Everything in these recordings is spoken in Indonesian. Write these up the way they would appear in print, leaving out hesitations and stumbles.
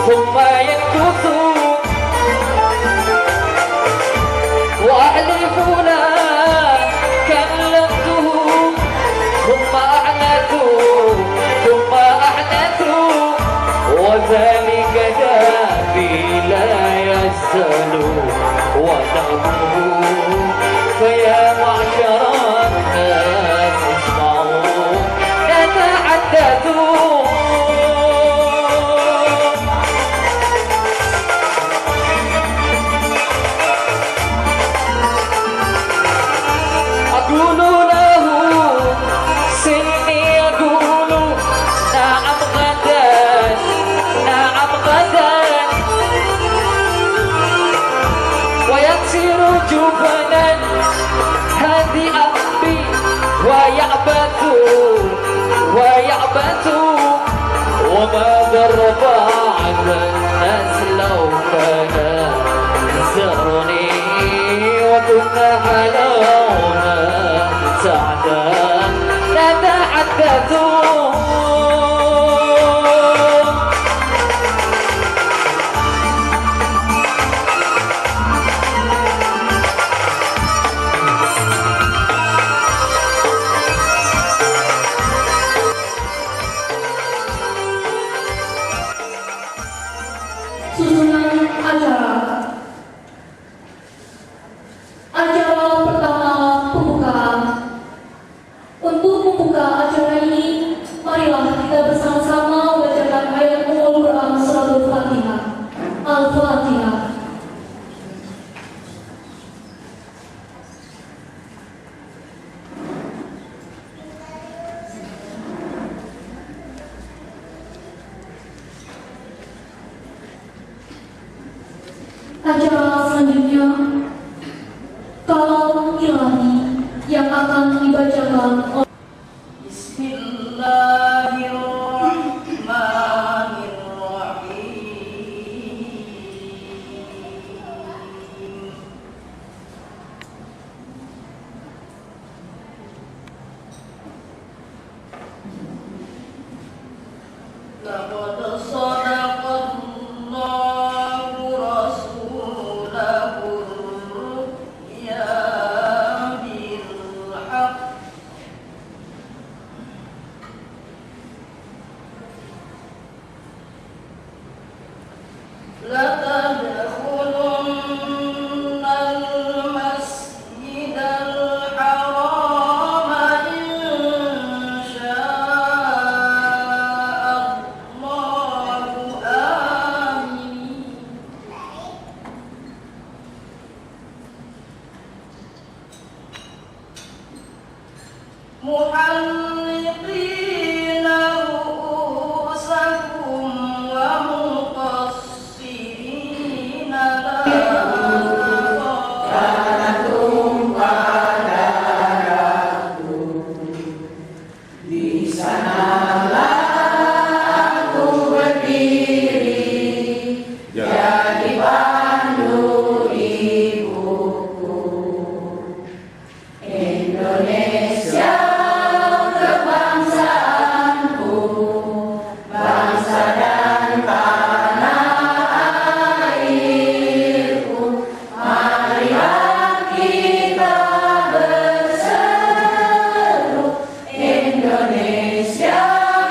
ثم ينكث وأحلف لا كلمته ثم أعنت وذلك دافي لا يزال ونبه فيا معشر الناس اسمعوا نتحدثوا جبنا هذه أمري ويعبث وما ضرب عن الناس لو كان زرني وكنا حلونا سعدا نتحدث acara pertama pembukaan. Untuk membuka acara ini, marilah kita bersama-sama membacakan ayat Al-Quran Surat Al-Fatihah. Al-Fatihah. Acara selanjutnya Kalam Ilahi yang akan dibacakan oleh محلقين رؤوسكم ومقصرين لا تخافون di sanalah aku berdiri jadi pandu ibuku Indonesia. Indonesia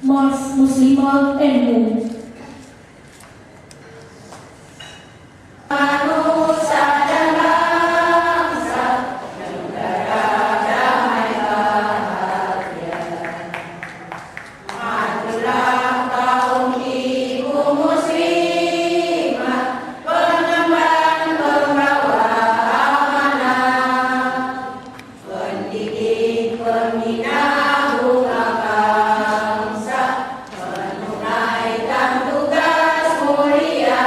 Mars Muslimah NU. Manusia dan bangsa, negara damai bahagia. Majulah kaum ibu muslimah, pengemban pembawa amanah, pendidik pembina bunga bangsa, menunaikan tugas mulia.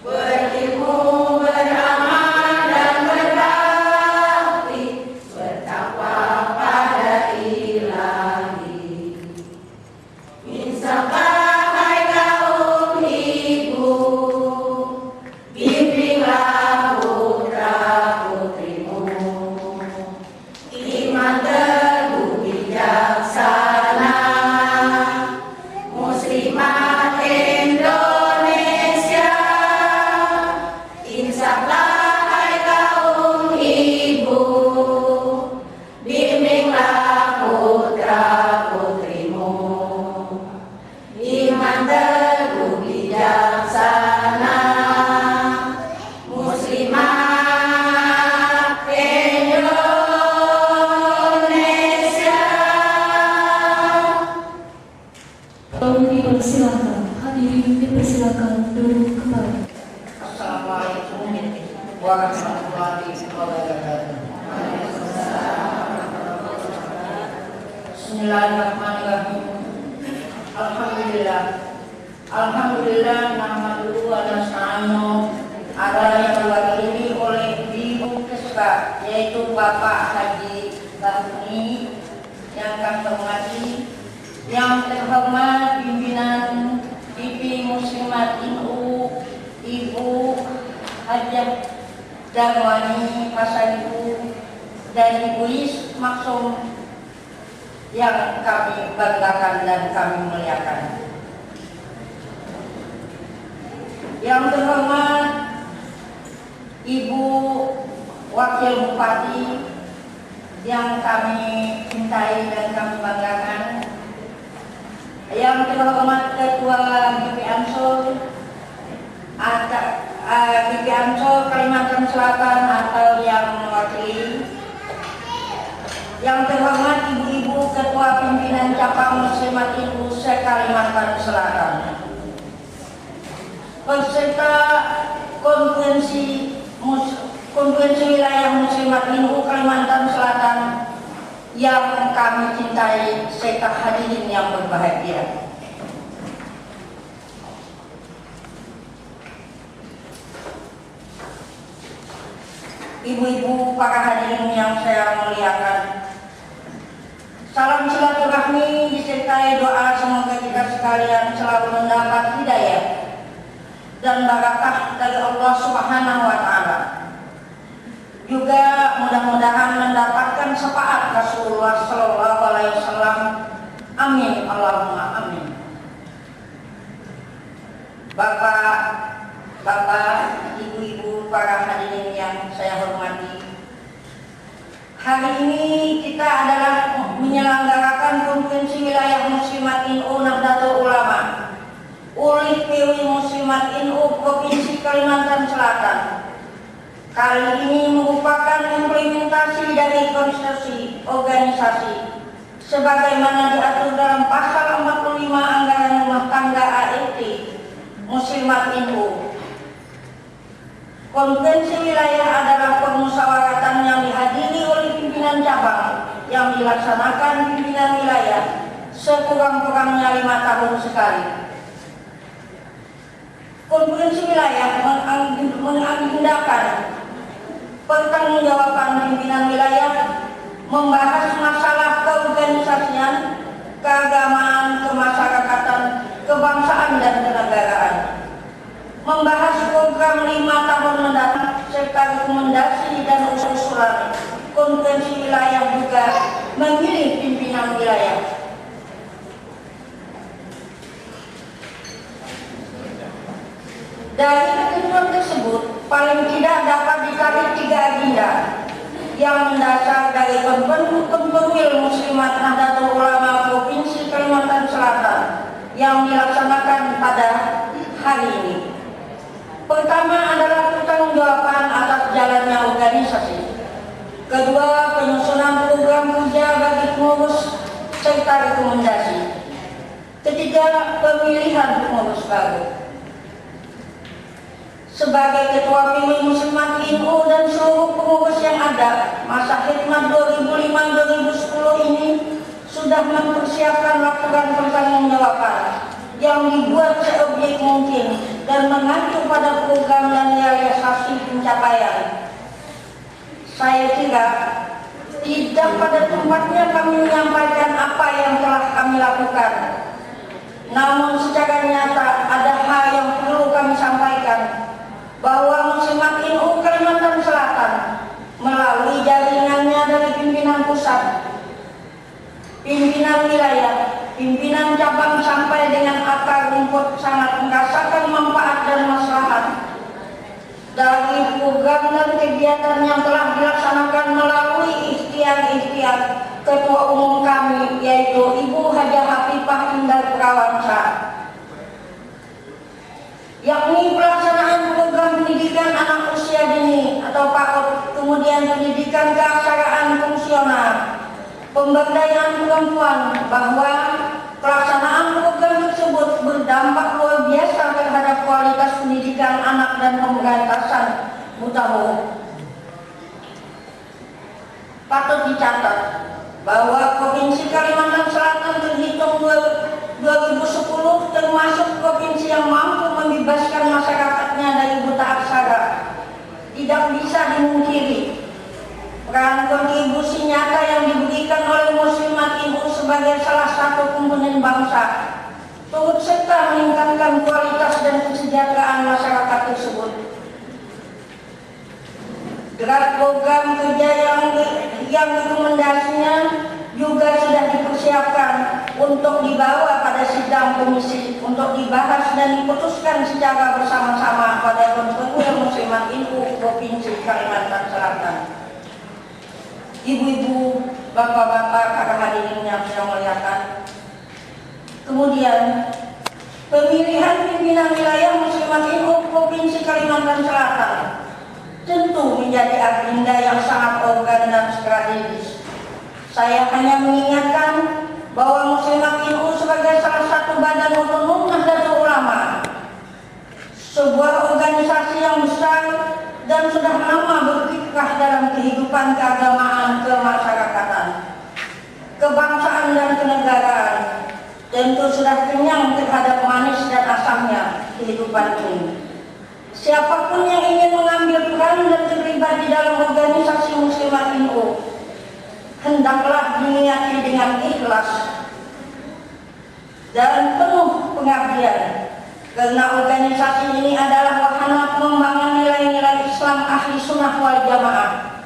Berilmu, beramal dan berbakti, bertakwa pada Ilahi. Insaflah hai kaum ibu, bimbinglah putra putrimu. Iman teguh bijaksana, muslimat Indonesia. Insaflah hai kaum ibu, bimbinglah putra putrimu. Iman teguh bijaksana, muslimat Indonesia. Tolong dipersilakan, hadirin dipersilakan duduk kembali. Assalamualaikum warahmatullahi wabarakatuh. Bismillahirrahmanirrahim. Alhamdulillah. Alhamdulillah nahmaduhu wa nasta'inu ala yang diwakili oleh Ibu Keska, yaitu Bapak Haji Bahuni yang kami hormati, yang terhormat pimpinan TV Muslimat NU Ibu Hajah Darwani Pasaribu dan Ibu Is Maksum yang kami banggakan dan kami muliakan. Yang terhormat Ibu Wakil Bupati yang kami cintai dan kami banggakan. Yang terhormat Ketua GP Ansor GP Ansor Kalimantan Selatan atau yang mewakili. Yang terhormat ibu-ibu ketua pimpinan cabang Muslimat NU se-Kalimantan Selatan. Peserta konferensi wilayah Muslimat NU Kalimantan Selatan yang kami cintai serta hadirin yang berbahagia. Ibu-ibu, para hadirin yang saya muliakan, salam silaturahmi disertai doa semoga kita sekalian selalu mendapat hidayah dan barakah dari Allah Subhanahu wa Ta'ala. Juga mudah-mudahan mendapatkan syafaat Rasulullah Sallallahu Alaihi Wasallam. Amin, Allahumma amin. Bapak, ibu-ibu, para hadirin yang saya hormati, hari ini kita adalah menyelenggarakan konferensi wilayah Muslimat NU Nahdlatul Ulama oleh PW Muslimat NU Provinsi Kalimantan Selatan. Kali ini merupakan implementasi dari konstitusi organisasi sebagaimana diatur dalam pasal 45 Anggaran Rumah Tangga ART Muslimat NU. Konferensi wilayah adalah permusyawaratan yang dihadiri oleh pimpinan cabang yang dilaksanakan pimpinan wilayah sekurang-kurangnya 5 tahun sekali. Konferensi wilayah mengagendakan pertanggungjawaban pimpinan wilayah, membahas masalah keorganisasian, keagamaan, kemasyarakatan, kebangsaan dan kenegaraan, membahas program 5 tahun mendatang serta rekomendasi dan usulan konferensi wilayah, juga memilih pimpinan wilayah. Dari ketentuan tersebut, paling tidak dapat ditarik 3 agenda, yang mendasar dari Konvenil Muslimat Nahdlatul Ulama Provinsi Kalimantan Selatan yang dilaksanakan pada hari ini. Pertama adalah pertanggungjawaban atas jalannya organisasi. Kedua, penyusunan program kerja bagi pengurus serta rekomendasi. Ketiga, pemilihan pengurus baru. Sebagai Ketua Pilih Muslimat INU dan seluruh pengurus yang ada, masa khidmat 2005-2010 ini sudah mempersiapkan laporan pertanggungjawaban yang dibuat seobjek mungkin dan mengacu pada program dan realisasi pencapaian. Saya kira tidak pada tempatnya kami menyampaikan apa yang telah kami lakukan. Namun secara nyata ada hal yang perlu kami sampaikan, bahwa Muslimat INU Kalimantan Selatan melalui jaringannya dari pimpinan pusat, pimpinan wilayah, pimpinan cabang sampai dengan akar rumput sangat merasakan manfaat dan maslahat dari program dan kegiatan yang telah dilaksanakan melalui ikhtiar Ketua Umum kami, yaitu Ibu Hajah Hafifah Indah Prawansa, yakni pelaksanaan program pendidikan anak usia dini atau PAUD, kemudian pendidikan keaksaraan fungsional, pemberdayaan perempuan, bahwa pelaksanaan program tersebut berdampak luar biasa terhadap kualitas pendidikan anak dan pemberantasan buta huruf. Patut dicatat bahwa Provinsi Kalimantan Selatan terhitung 2010 termasuk provinsi yang mampu membebaskan masyarakatnya dari buta aksara. Tidak bisa dimungkiri peran kontribusi nyata yang diberikan oleh Muslimat INU sebagai salah satu komponen bangsa turut serta meningkatkan kualitas dan kesejahteraan masyarakat tersebut. Draft program kerja yang rekomendasinya juga sudah dipersiapkan untuk dibawa pada sidang komisi untuk dibahas dan diputuskan secara bersama-sama pada Konvenil Muslimat INU Provinsi Kalimantan Selatan. Ibu-ibu, bapak-bapak, kakak hadirin yang saya muliakan. Kemudian, pemilihan pimpinan wilayah Muslimat INU Provinsi Kalimantan Selatan tentu menjadi agenda yang sangat organ dan strategis. Saya hanya mengingatkan bahwa Muslimat INU sebagai salah satu badan otonom Nahdlatul Ulama, sebuah organisasi yang besar dan sudah lama berkiprah dalam kehidupan keagamaan, kemasyarakatan, kebangsaan dan kenegaraan, tentu sudah kenyang terhadap manis dan asamnya kehidupan ini. Siapapun yang ingin mengambil peran dan terlibat di dalam organisasi Muslimat INU, hendaklah diniati dengan ikhlas dan penuh pengabdian, karena organisasi ini adalah wahana pengembangan nilai-nilai Islam ahli sunnah wal jamaah,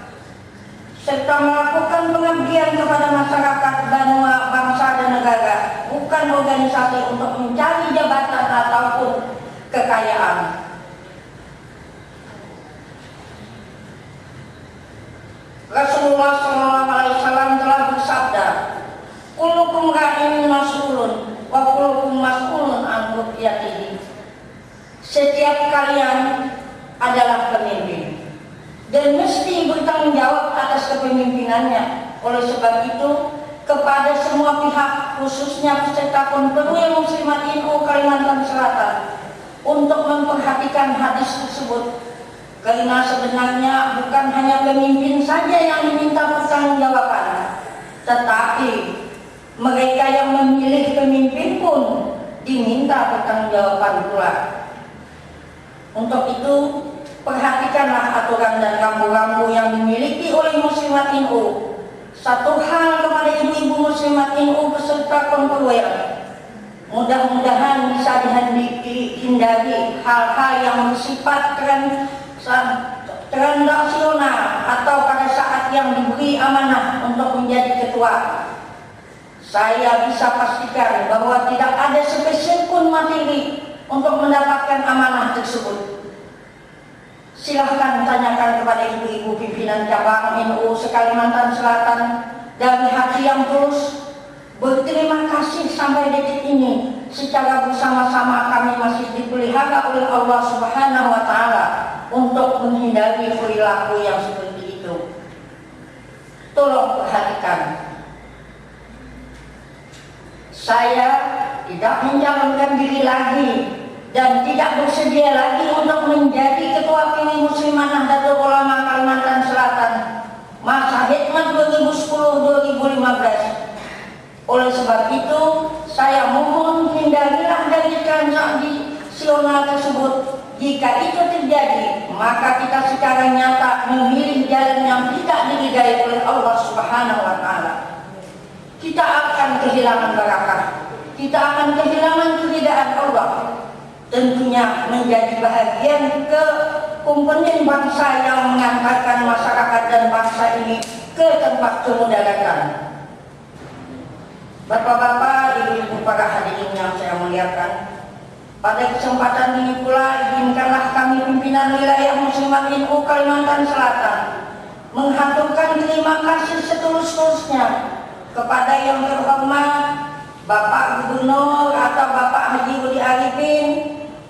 serta melakukan pengabdian kepada masyarakat, banua, bangsa dan negara, bukan organisasi untuk mencari jabatan ataupun kekayaan. Rasulullah SAW telah bersabda, "Kullukum ra'in mas'ulun wa kullukum mas'ulun an ra'iyatihi." Setiap kalian adalah pemimpin dan mesti bertanggung jawab atas kepemimpinannya. Oleh sebab itu, kepada semua pihak, khususnya peserta Konvenil Muslimat INU Kalimantan Selatan, untuk memperhatikan hadis tersebut. Karena sebenarnya bukan hanya pemimpin saja yang diminta pertanggungjawaban, tetapi mereka yang memilih pemimpin pun diminta pertanggungjawaban pula. Untuk itu, perhatikanlah aturan dan rambu-rambu yang dimiliki oleh Muslimat INU. Satu hal kepada ibu-ibu Muslimat INU peserta konvenil, mudah-mudahan bisa dihindari hal-hal yang bersifat transaksional atau pada saat yang diberi amanah untuk menjadi ketua. Saya bisa pastikan bahwa tidak ada sepeser pun materi untuk mendapatkan amanah tersebut. Silahkan tanyakan kepada ibu-ibu pimpinan cabang NU se-Kalimantan Selatan dari hati yang tulus. Berterima kasih sampai detik ini secara bersama-sama kami masih dipelihara oleh Allah Subhanahu wa Ta'ala untuk menghindari perilaku yang seperti itu. Tolong perhatikan, saya tidak mencalonkan diri lagi dan tidak bersedia lagi untuk menjadi Ketua PMI Muslimat Nahdlatul Ulama Kalimantan Selatan masa Hikmat 2010-2015. Oleh sebab itu, saya mohon hindarilah dari transaksi tersebut. Jika itu terjadi, maka kita secara nyata memilih jalan yang tidak diridai oleh Allah Subhanahu wa Ta'ala. Kita akan kehilangan barakah, kita akan kehilangan keridaan Allah. Tentunya menjadi bahagian komponen bangsa yang mengantarkan masyarakat dan bangsa ini ke tempat kemudaratan. Bapak-bapak, ibu-ibu, para hadirin yang saya muliakan, pada kesempatan ini pula izinkanlah kami pimpinan wilayah Muslimat NU Kalimantan Selatan menghaturkan terima kasih setulus-tulusnya kepada yang terhormat Bapak Gubernur atau Bapak Haji Budi Arifin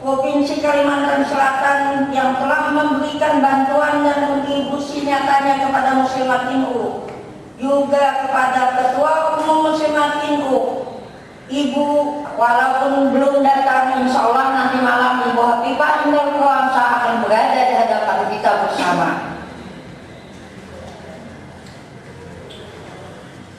Provinsi Kalimantan Selatan yang telah memberikan bantuan dan kontribusi nyatanya kepada Muslimat NU, juga kepada Ketua Umum Muslimat NU Ibu, walaupun belum datang, insya Allah nanti malam Ibu Hafifah Indah Kawamsa akan berada di hadapan kita bersama.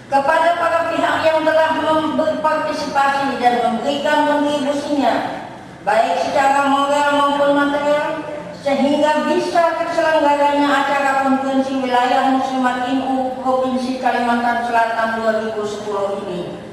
Kepada para pihak yang telah berpartisipasi dan memberikan kontribusinya, baik secara moral maupun material, sehingga bisa terselenggaranya acara konferensi wilayah Muslimat NU Provinsi Kalimantan Selatan 2010 ini.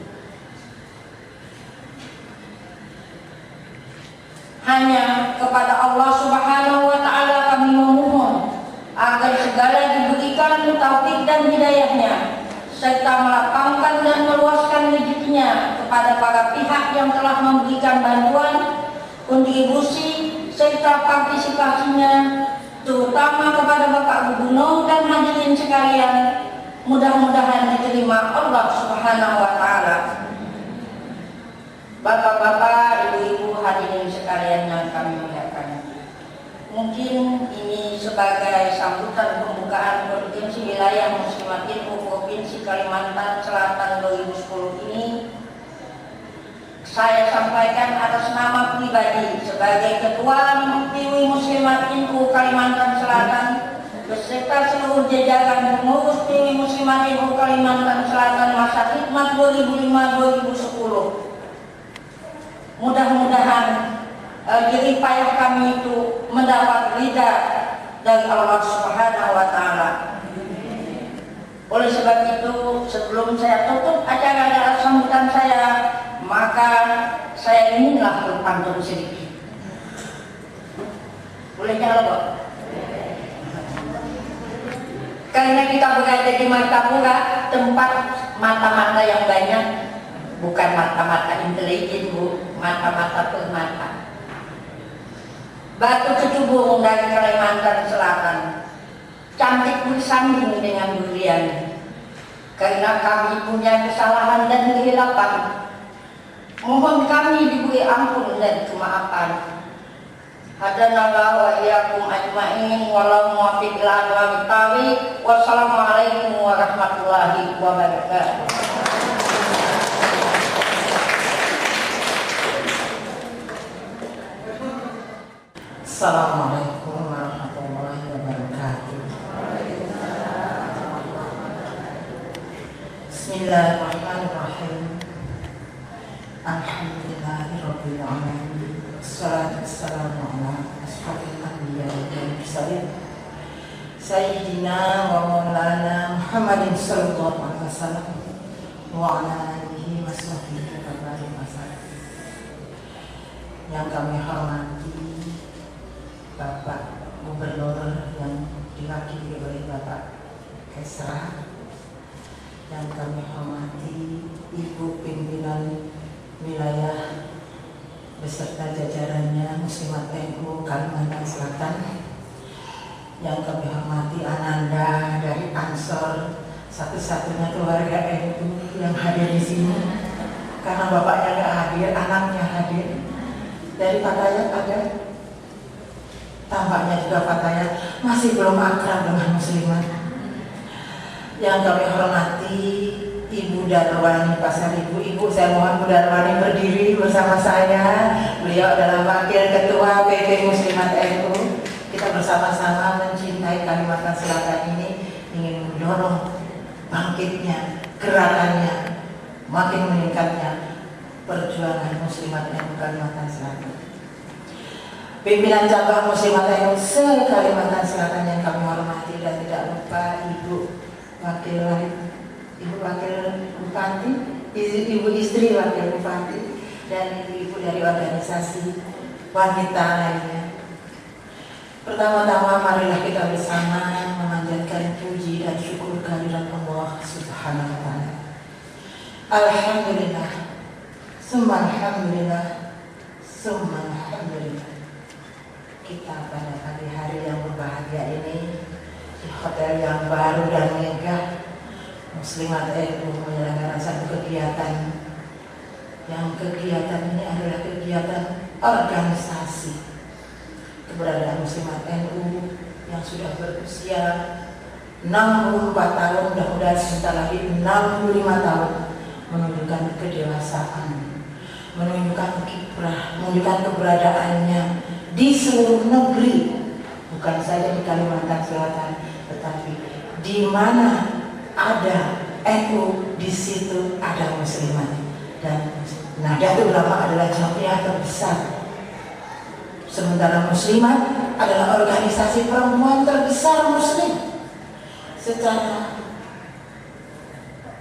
Hanya kepada Allah Subhanahu wa Ta'ala kami memohon agar segala diberikan taufik dan hidayahnya, serta melapangkan dan meluaskan rezekinya kepada para pihak yang telah memberikan bantuan, kontribusi, serta partisipasinya, terutama kepada Bapak Gubernur dan hadirin sekalian. Mudah-mudahan diterima Allah Subhanahu wa Ta'ala. Bapak-bapak, ibu-ibu, hadirin sekalian yang kami muliakan, mungkin ini sebagai sambutan pembukaan konferensi wilayah Muslimat NU Provinsi Kalimantan Selatan 2010 ini, saya sampaikan atas nama pribadi sebagai Ketua PMI Muslimat NU Kalimantan Selatan beserta seluruh jajaran pengurus PMI Muslimat NU Kalimantan Selatan masa Hikmat 2005-2010. Mudah-mudahan jerih payah kami itu mendapat ridha dari Allah Subhanahu wa Ta'ala. Oleh sebab itu, sebelum saya tutup acara sambutan saya, maka saya inginlah berpantun sedikit. Boleh nyala, Pak? Karena kita berada di Martapura, tempat mata-mata yang banyak, bukan mata-mata intelijen, Bu, mata-mata permata. Batu kecubung dari Kalimantan Selatan, cantik bersanding dengan durian. Karena kami punya kesalahan dan kehilapan, mohon kami diberi ampun dan kemaafan. Hadanallahu wa iyyakum ajmain, walau muwaffiq ila aqwamit thoriq. Wassalamualaikum warahmatullahi wabarakatuh. Assalamualaikum warahmatullahi wabarakatuh. Bismillahirrahmanirrahim. Alhamdulillahirabbil alamin. Wassalatu wassalamu ala asyrofil anbiya'i wal mursalin Sayyidina wa maulana Muhammadin sallallahu alaihi wasallam wa ala alihi washabbihi wa barik. Yang kami hormati Bapak Gubernur yang diwakili oleh Bapak Kesra, yang kami hormati Ibu Pimpinan Wilayah beserta jajarannya Muslimat NU Kalimantan Selatan, Yang kami hormati Ananda dari Ansor, satu-satunya keluarga NU yang hadir di sini. Karena bapaknya nggak hadir, anaknya hadir. Dari Fatayat ada, tampaknya juga Fatayat masih belum akrab dengan muslimat. Yang kami hormati Ibu Darwani Pasar Ibu, saya mohon Bu Darwani berdiri bersama saya. Beliau adalah Wakil Ketua PP Muslimat NU. Kita bersama-sama mencintai Kalimantan Selatan ini, ingin mendorong bangkitnya, gerakannya, makin meningkatnya perjuangan muslimat NU Kalimantan Selatan. Pimpinan cabang muslimat NU se-Kalimantan Selatan yang kami hormati, dan tidak lupa Ibu Wakil Bupati, Ibu istri Wakil Bupati, dan ibu-ibu dari organisasi wanita lainnya. Pertama-tama marilah kita bersama memanjatkan puji dan syukur kehadirat Allah Subhanahu wa Ta'ala. Alhamdulillah, summa alhamdulillah, summa alhamdulillah. Kita pada pagi hari yang berbahagia ini di hotel yang baru dan megah, Muslimat NU menyelenggarakan satu kegiatan. Yang kegiatan ini adalah kegiatan organisasi. Keberadaan Muslimat NU yang sudah berusia 64 tahun, mudah-mudahan sebentar lagi 65 tahun, menunjukkan kedewasaan, menunjukkan kiprah, menunjukkan keberadaannya di seluruh negeri, bukan saja di Kalimantan Selatan, tetapi di mana ada NU, di situ ada muslimat. Dan Nahdlatul Ulama adalah jamiah terbesar, sementara muslimat adalah organisasi perempuan terbesar muslim. Secara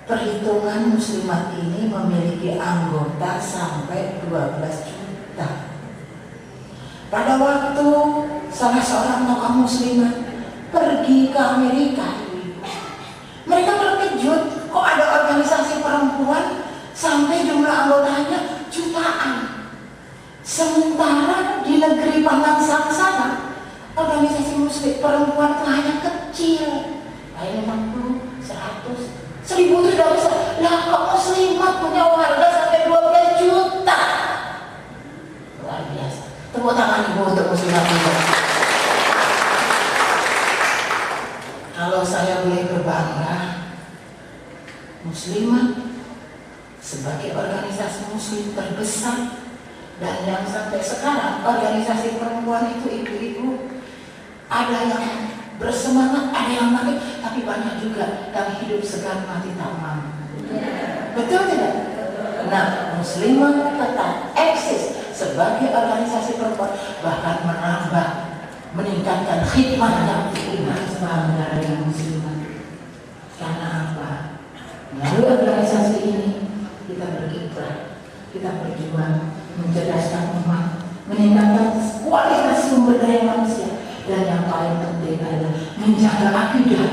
perhitungan, muslimat ini memiliki anggota sampai 12 juta. Pada waktu salah seorang tokoh muslimat pergi ke Amerika, mereka terkejut, kok ada organisasi perempuan sampai jumlah anggotanya jutaan. Sementara di negeri Pamansang sana, organisasi muslim perempuan itu hanya kecil, kayak 50, 100, 1000 itu sudah besar. Lah kok muslimat punya warga sampai 12 juta? Luar biasa. Tepuk tangan ibu untuk muslimat juga. Kalau saya boleh berbangga, muslimat sebagai organisasi muslim terbesar, dan yang sampai sekarang organisasi perempuan itu ibu-ibu, ada yang bersemangat, ada yang mati, tapi banyak juga yang hidup segan mati tak mampu. Betul tidak? Nah, muslimat tetap eksis sebagai organisasi perempuan, bahkan menambah, meningkatkan khidmatnya untuk umat bangga dengan muslimat. Karena apa? Melalui organisasi ini kita berkiprah, kita berjuang mencerdaskan umat, meningkatkan kualitas sumber daya manusia, dan yang paling penting adalah menjaga akidah,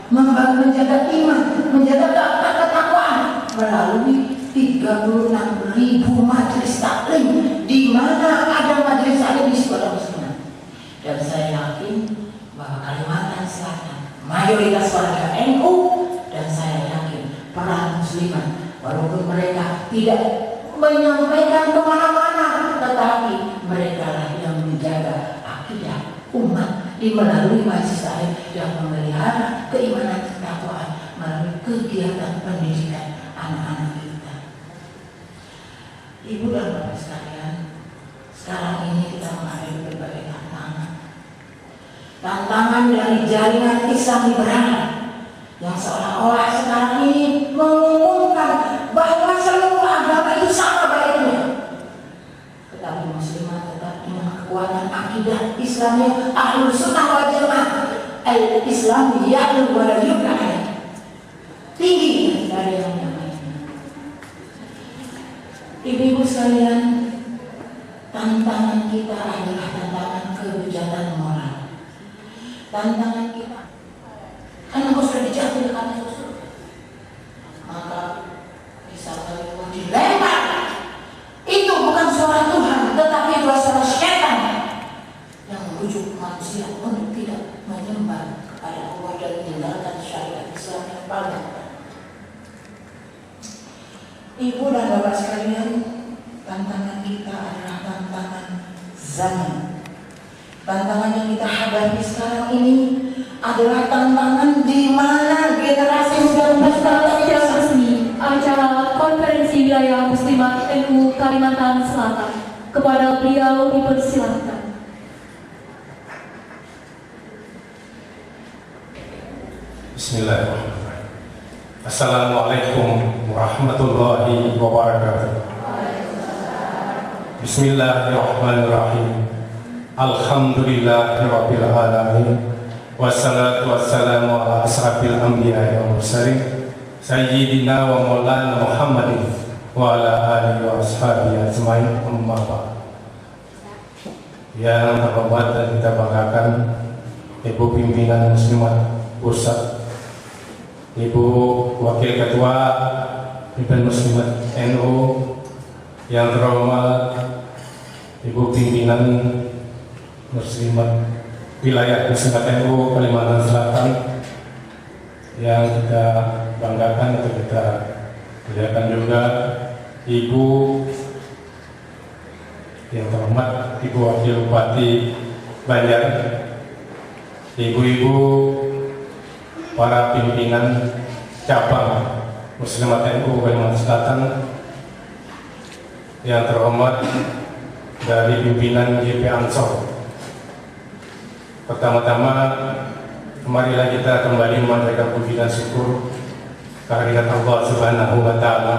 menjaga iman, menjaga ketakwaan melalui 36.000 majelis taklim, di mana ada majelis taklim di sekolah muslimat. Dan saya yakin bahwa Kalimantan Selatan mayoritas warga NU, dan saya yakin para muslimat, walaupun mereka tidak menyampaikan kemana-mana, tetapi mereka lah yang menjaga akidah umat di melalui majelis taklim yang memelihara keimanan ketakwaan melalui kegiatan pendidikan anak-anak kita. Ibu dan bapak sekalian, sekarang ini kita menghadapi berbagai tantangan dari jaringan Islam liberal yang seolah-olah sekarang ini mengumumkan bahwa seluruh agama itu sama baiknya. Tetapi muslimat tetap dengan kekuatan akidah Islamnya Ahlus Sunnah wal Jamaah, al-Islam ya'lu wa la yu'la, tinggi dari yang lainnya. Ibu-ibu sekalian, tantangan kita adalah tantangan kebijakan moral. Tantangan kita, karena kau sudah dijatuhkan karena Rasul, maka bisa dilempar. Itu bukan suara Tuhan, tetapi itu suara setan yang membujuk manusia untuk tidak menyembah zaman. Tantangan yang kita hadapi sekarang ini adalah tantangan di mana generasi Sedang muda secara resmi acara konferensi wilayah Muslimat NU Kalimantan Selatan. Kepada beliau dipersilahkan. Bismillahirrahmanirrahim. Assalamualaikum warahmatullahi wabarakatuh. Bismillahirrahmanirrahim. Alhamdulillahirabbil alamin. Wassalatu wassalamu ala asrafil anbiya'i wal mursalin sayyidina wa maulana Muhammadin wa ala alihi wa ashabihi ajmain, amma ba'd. Yang terhormat dan kita banggakan Ibu Pimpinan Muslimat Pusat, Ibu Wakil Ketua Pimpinan Muslimat NU, yang terhormat Ibu Pimpinan Muslimat Wilayah Muslimat NU Kalimantan Selatan, yang kita banggakan atau kita muliakan juga Ibu yang terhormat Ibu Wakil Bupati Banjar, ibu-ibu para pimpinan cabang Muslimat NU Kalimantan Selatan, yang terhormat dari pimpinan GP Ansor. Pertama-tama, marilah kita kembali memanjatkan puji dan syukur kehadirat Allah Subhanahu wa Ta'ala,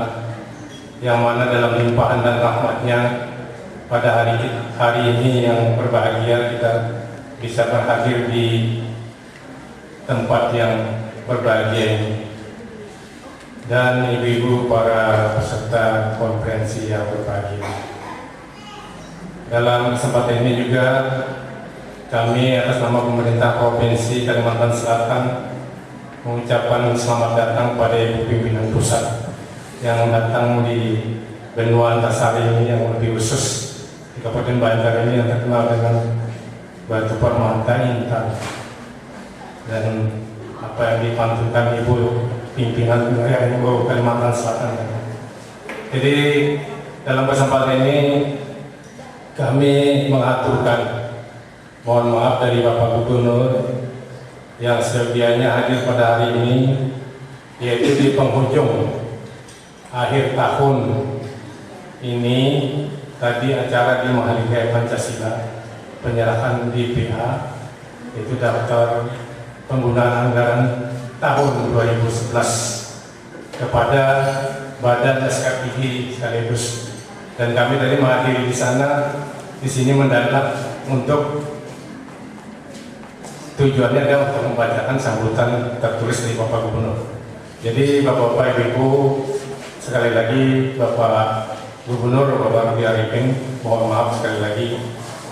yang mana dalam limpahan dan rahmatnya pada hari ini yang berbahagia kita bisa berhadir di tempat yang berbahagia ini. Dan ibu-ibu para peserta konferensi yang berbahagia, dalam kesempatan ini juga kami atas nama pemerintah Provinsi Kalimantan Selatan mengucapkan selamat datang pada Ibu Pimpinan Pusat yang datang di benua Antasari ini, yang lebih khusus di Kabupaten Banjar ini yang terkenal dengan Batu Permata Intan, dan apa yang dipantunkan Ibu Pimpinan Wilayah NU Kalimantan Selatan. Jadi dalam kesempatan ini kami mengaturkan mohon maaf dari Bapak Gubernur yang sedianya hadir pada hari ini, yaitu di penghujung akhir tahun ini. Tadi acara di Mahalingga Pancasila, penyerahan DPA, itu daftar penggunaan anggaran tahun 2011 kepada Badan SKPI sekaligus, dan kami tadi menghadiri di sana. Di sini mendadak untuk tujuannya adalah untuk membacakan sambutan tertulis dari Bapak Gubernur. Jadi Bapak-Bapak Ibu, sekali lagi Bapak Gubernur Bapak Rudy Arifin, mohon maaf sekali lagi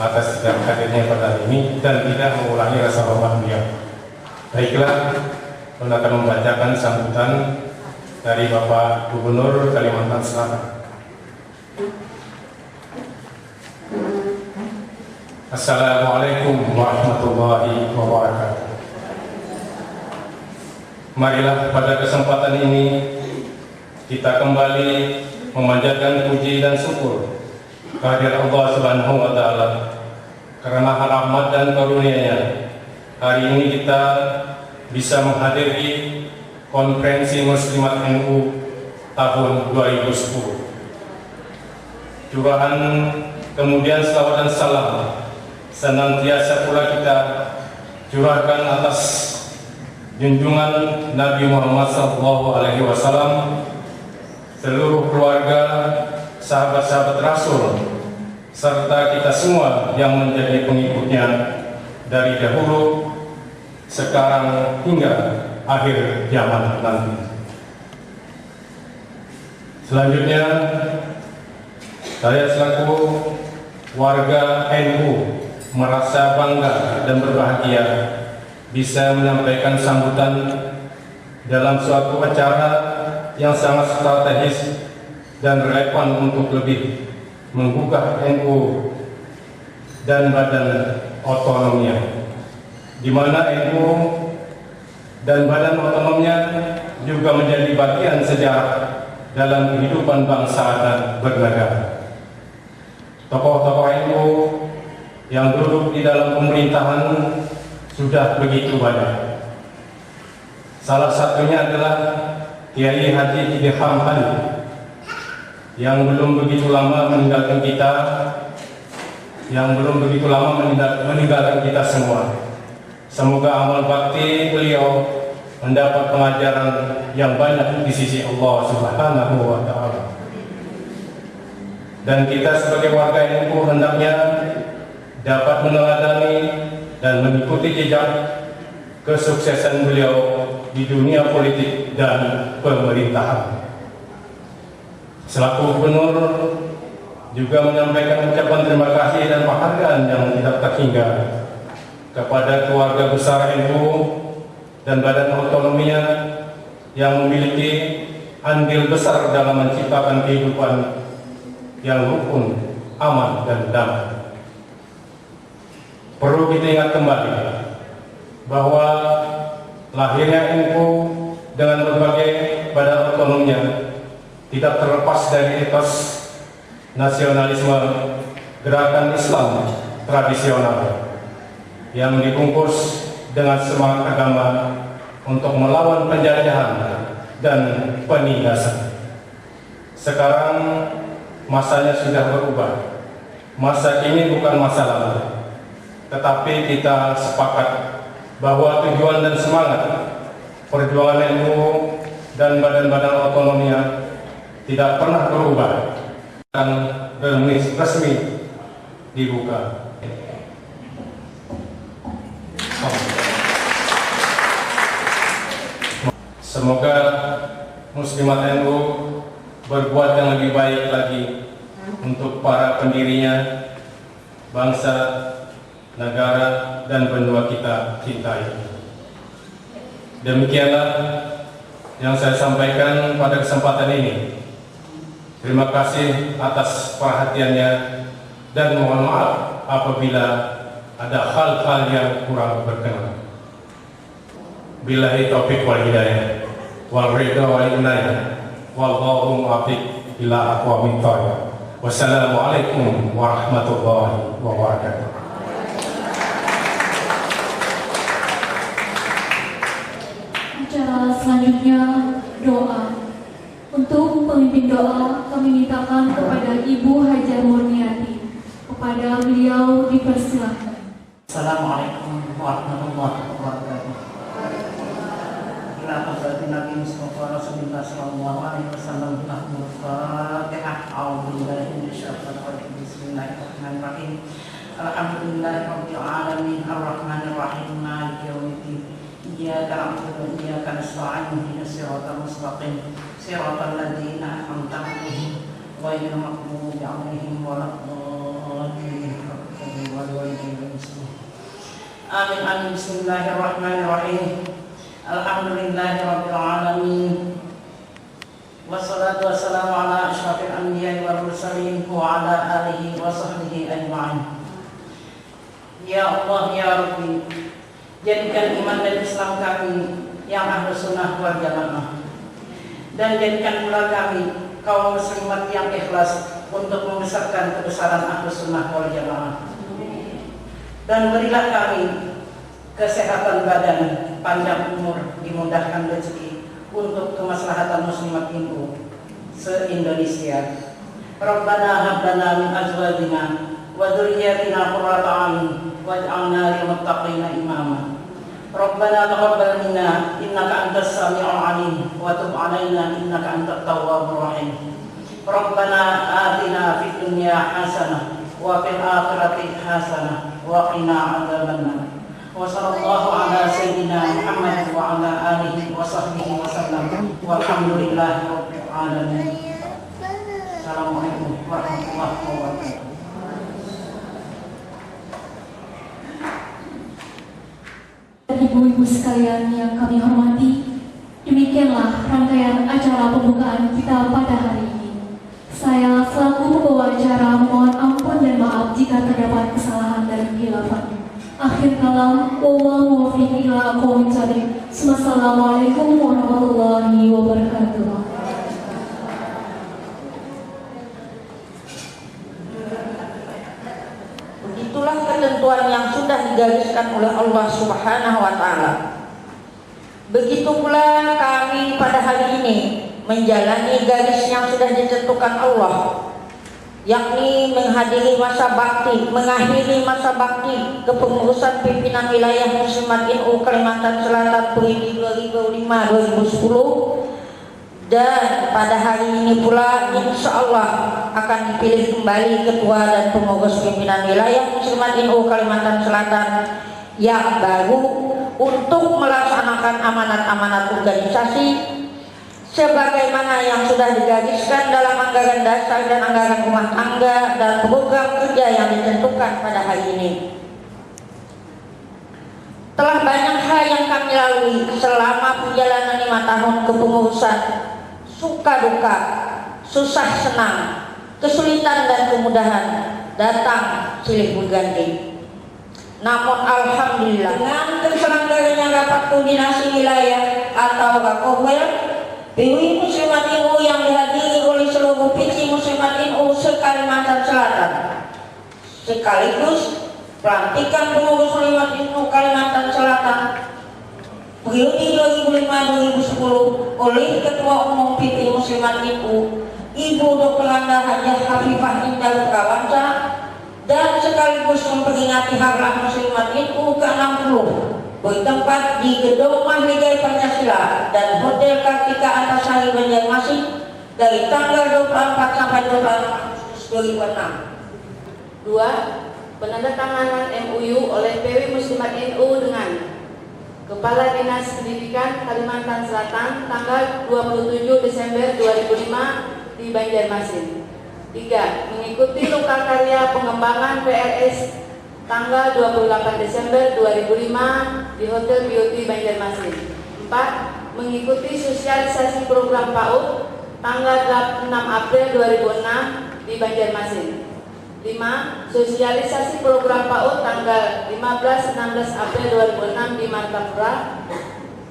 atas tidak hadirnya pada hari ini dan tidak mengulangi rasa hormat beliau. Baiklah, saya akan membacakan sambutan dari Bapak Gubernur Kalimantan Selatan. Assalamualaikum warahmatullahi wabarakatuh. Marilah pada kesempatan ini kita kembali memanjatkan puji dan syukur kehadirat Allah Subhanahu wa Ta'ala, karena rahmat dan karunia-Nya hari ini kita bisa menghadiri konferensi Muslimat NU tahun 2010. Curahan kemudian salawat dan salam senantiasa pula kita curahkan atas junjungan Nabi Muhammad SAW, seluruh keluarga, sahabat-sahabat Rasul, serta kita semua yang menjadi pengikutnya dari dahulu, sekarang hingga akhir zaman nanti. Selanjutnya, saya selaku warga NU merasa bangga dan berbahagia bisa menyampaikan sambutan dalam suatu acara yang sangat strategis dan relevan untuk lebih menggugah NU dan badan otonomnya, di mana NU dan badan otonomnya juga menjadi bagian sejarah dalam kehidupan bangsa dan bernegara. Tokoh-tokoh NU yang duduk di dalam pemerintahan sudah begitu banyak. Salah satunya adalah Kiai Haji Idham Ali yang belum begitu lama meninggalkan kita, semua. Semoga amal bakti beliau mendapat pengajaran yang banyak di sisi Allah Subhanahu wa Ta'ala. Dan kita sebagai warga NU hendaknya dapat meneladani dan mengikuti jejak kesuksesan beliau di dunia politik dan pemerintahan. Selaku gubernur juga menyampaikan ucapan terima kasih dan penghargaan yang tidak terhingga kepada keluarga besar NU dan badan otonominya yang memiliki andil besar dalam menciptakan kehidupan yang rukun, aman, dan damai. Perlu kita ingat kembali bahwa lahirnya NU dengan berbagai badan otonominya tidak terlepas dari etos nasionalisme gerakan Islam tradisional yang dibungkus dengan semangat agama untuk melawan penjajahan dan penindasan. Sekarang masanya sudah berubah. Masa kini bukan masa lalu, tetapi kita sepakat bahwa tujuan dan semangat perjuangan NU dan badan-badan otonominya tidak pernah berubah dan resmi dibuka. Semoga muslimat NU berbuat yang lebih baik lagi untuk para pendirinya, bangsa, negara, dan benua kita cintai. Demikianlah yang saya sampaikan pada kesempatan ini. Terima kasih atas perhatiannya dan mohon maaf apabila ada hal-hal yang kurang berkenan. Billahi taufiq wal hidayah wal ridha wal inayah wallahu muwaffiq ila aqwamit thoriq. Wassalamualaikum warahmatullahi wabarakatuh. Acara selanjutnya doa. Untuk pemimpin doa kami mintakan kepada Ibu Hajar Murniati. Kepada beliau dipersilakan. Assalamualaikum warahmatullahi wabarakatuh. Ila hadratin Nabi Mustafa Rasulullah sallallahu alaihi wasallam. Al-Fatihah. A'udzubillahi minasyaitonir rajim. Bismillahirrahmanirrahim. Alhamdulillahirabbil alamin arrahmanir rahim maliki yaumiddin. Iyyaka na'budu wa iyyaka nasta'in ihdinas siratal mustaqim siratal ladzina an'amta 'alaihim ghairil maghdubi 'alaihim waladdallin. Amin amin. Bismillahirrahmanirrahim. Alhamdulillahirabbil alamin. Wassalatu wassalamu ala asyrafil anbiya'i wal mursalin wa ala alihi wa sahbihi ajma'in. Ya Allah ya Rabbi, jadikan iman dan Islam kami yang Ahlus Sunnah wal Jamaah, dan jadikan pula kami kaum muslimat yang ikhlas untuk membesarkan kebesaran Ahlus Sunnah wal Jamaah. Dan berilah kami kesehatan badan, panjang umur, dimudahkan rezeki untuk kemaslahatan muslimat NU se-Indonesia. Rabbana hab lana min azwajina wa dzurriyyatina qurrata a'yun waj'alna lil muttaqina imama. Rabbana taqabbal minna innaka antas samiul alim wa tub 'alaina innaka antat tawwabur rahim. Rabbana atina fid dunya hasanah wa fil akhirati hasanah wa qina adzabannar. Wa sallallahu ala sayyidina Muhammad wa ala alihi wa sahbihi wa sallam. Walhamdulillahi rabbil alamin. Assalamualaikum warahmatullahi wabarakatuh. Ibu-ibu sekalian yang kami hormati, demikianlah rangkaian acara pembukaan kita pada hari ini. Saya selaku pembawa acara mohon ampun dan maaf jika terdapat kesalahan dan khilafan. Akhir kalam, wallahu muwaffiq ila aqwamit thoriq. Wassalamualaikum warahmatullahi wabarakatuh. Begitulah ketentuan yang sudah digariskan oleh Allah Subhanahu wa Ta'ala. Begitu pula kami pada hari ini menjalani garis yang sudah ditentukan Allah, yakni menghadiri masa bakti, mengakhiri masa bakti kepengurusan pimpinan wilayah Muslimat NU Kalimantan Selatan periode 2005-2010, dan pada hari ini pula insya Allah akan dipilih kembali ketua dan pengurus pimpinan wilayah Muslimat NU Kalimantan Selatan yang baru untuk melaksanakan amanat-amanat organisasi sebagaimana yang sudah digariskan dalam anggaran dasar dan anggaran rumah tangga dan program kerja yang ditentukan pada hari ini. Telah banyak hal yang kami lalui selama perjalanan 5 tahun kepengurusan, suka duka, susah senang, kesulitan dan kemudahan datang silih berganti. Namun alhamdulillah dengan terselenggaranya rapat koordinasi wilayah atau Rakobel PWI Muslimat NU yang dihadiri oleh seluruh PC Muslimat NU se-Kalimantan Selatan, sekaligus pelantikan pengurus Muslimat NU Kalimantan Selatan periode 2005-2010 oleh Ketua Umum PP Muslimat NU Ibu Dr. Anda Hajah Hafifah Indah Prawansa, dan sekaligus memperingati Hari Muslimat NU ke-60 bertempat di Gedung Mahligai Pancasila dan Hotel Kartika Antasari Banjarmasin dari tanggal 24 sampai 26 Agustus 2006. 2. Penandatanganan MOU oleh PW Muslimat NU dengan Kepala Dinas Pendidikan Kalimantan Selatan tanggal 27 Desember 2005 di Banjarmasin. 3. Mengikuti lokal karya pengembangan PRS tanggal 28 Desember 2005 di Hotel Beauty Banjarmasin. 4. Mengikuti sosialisasi program PAUD tanggal 6 April 2006 di Banjarmasin. 5. Sosialisasi program PAUD tanggal 15-16 April 2006 di Martapura.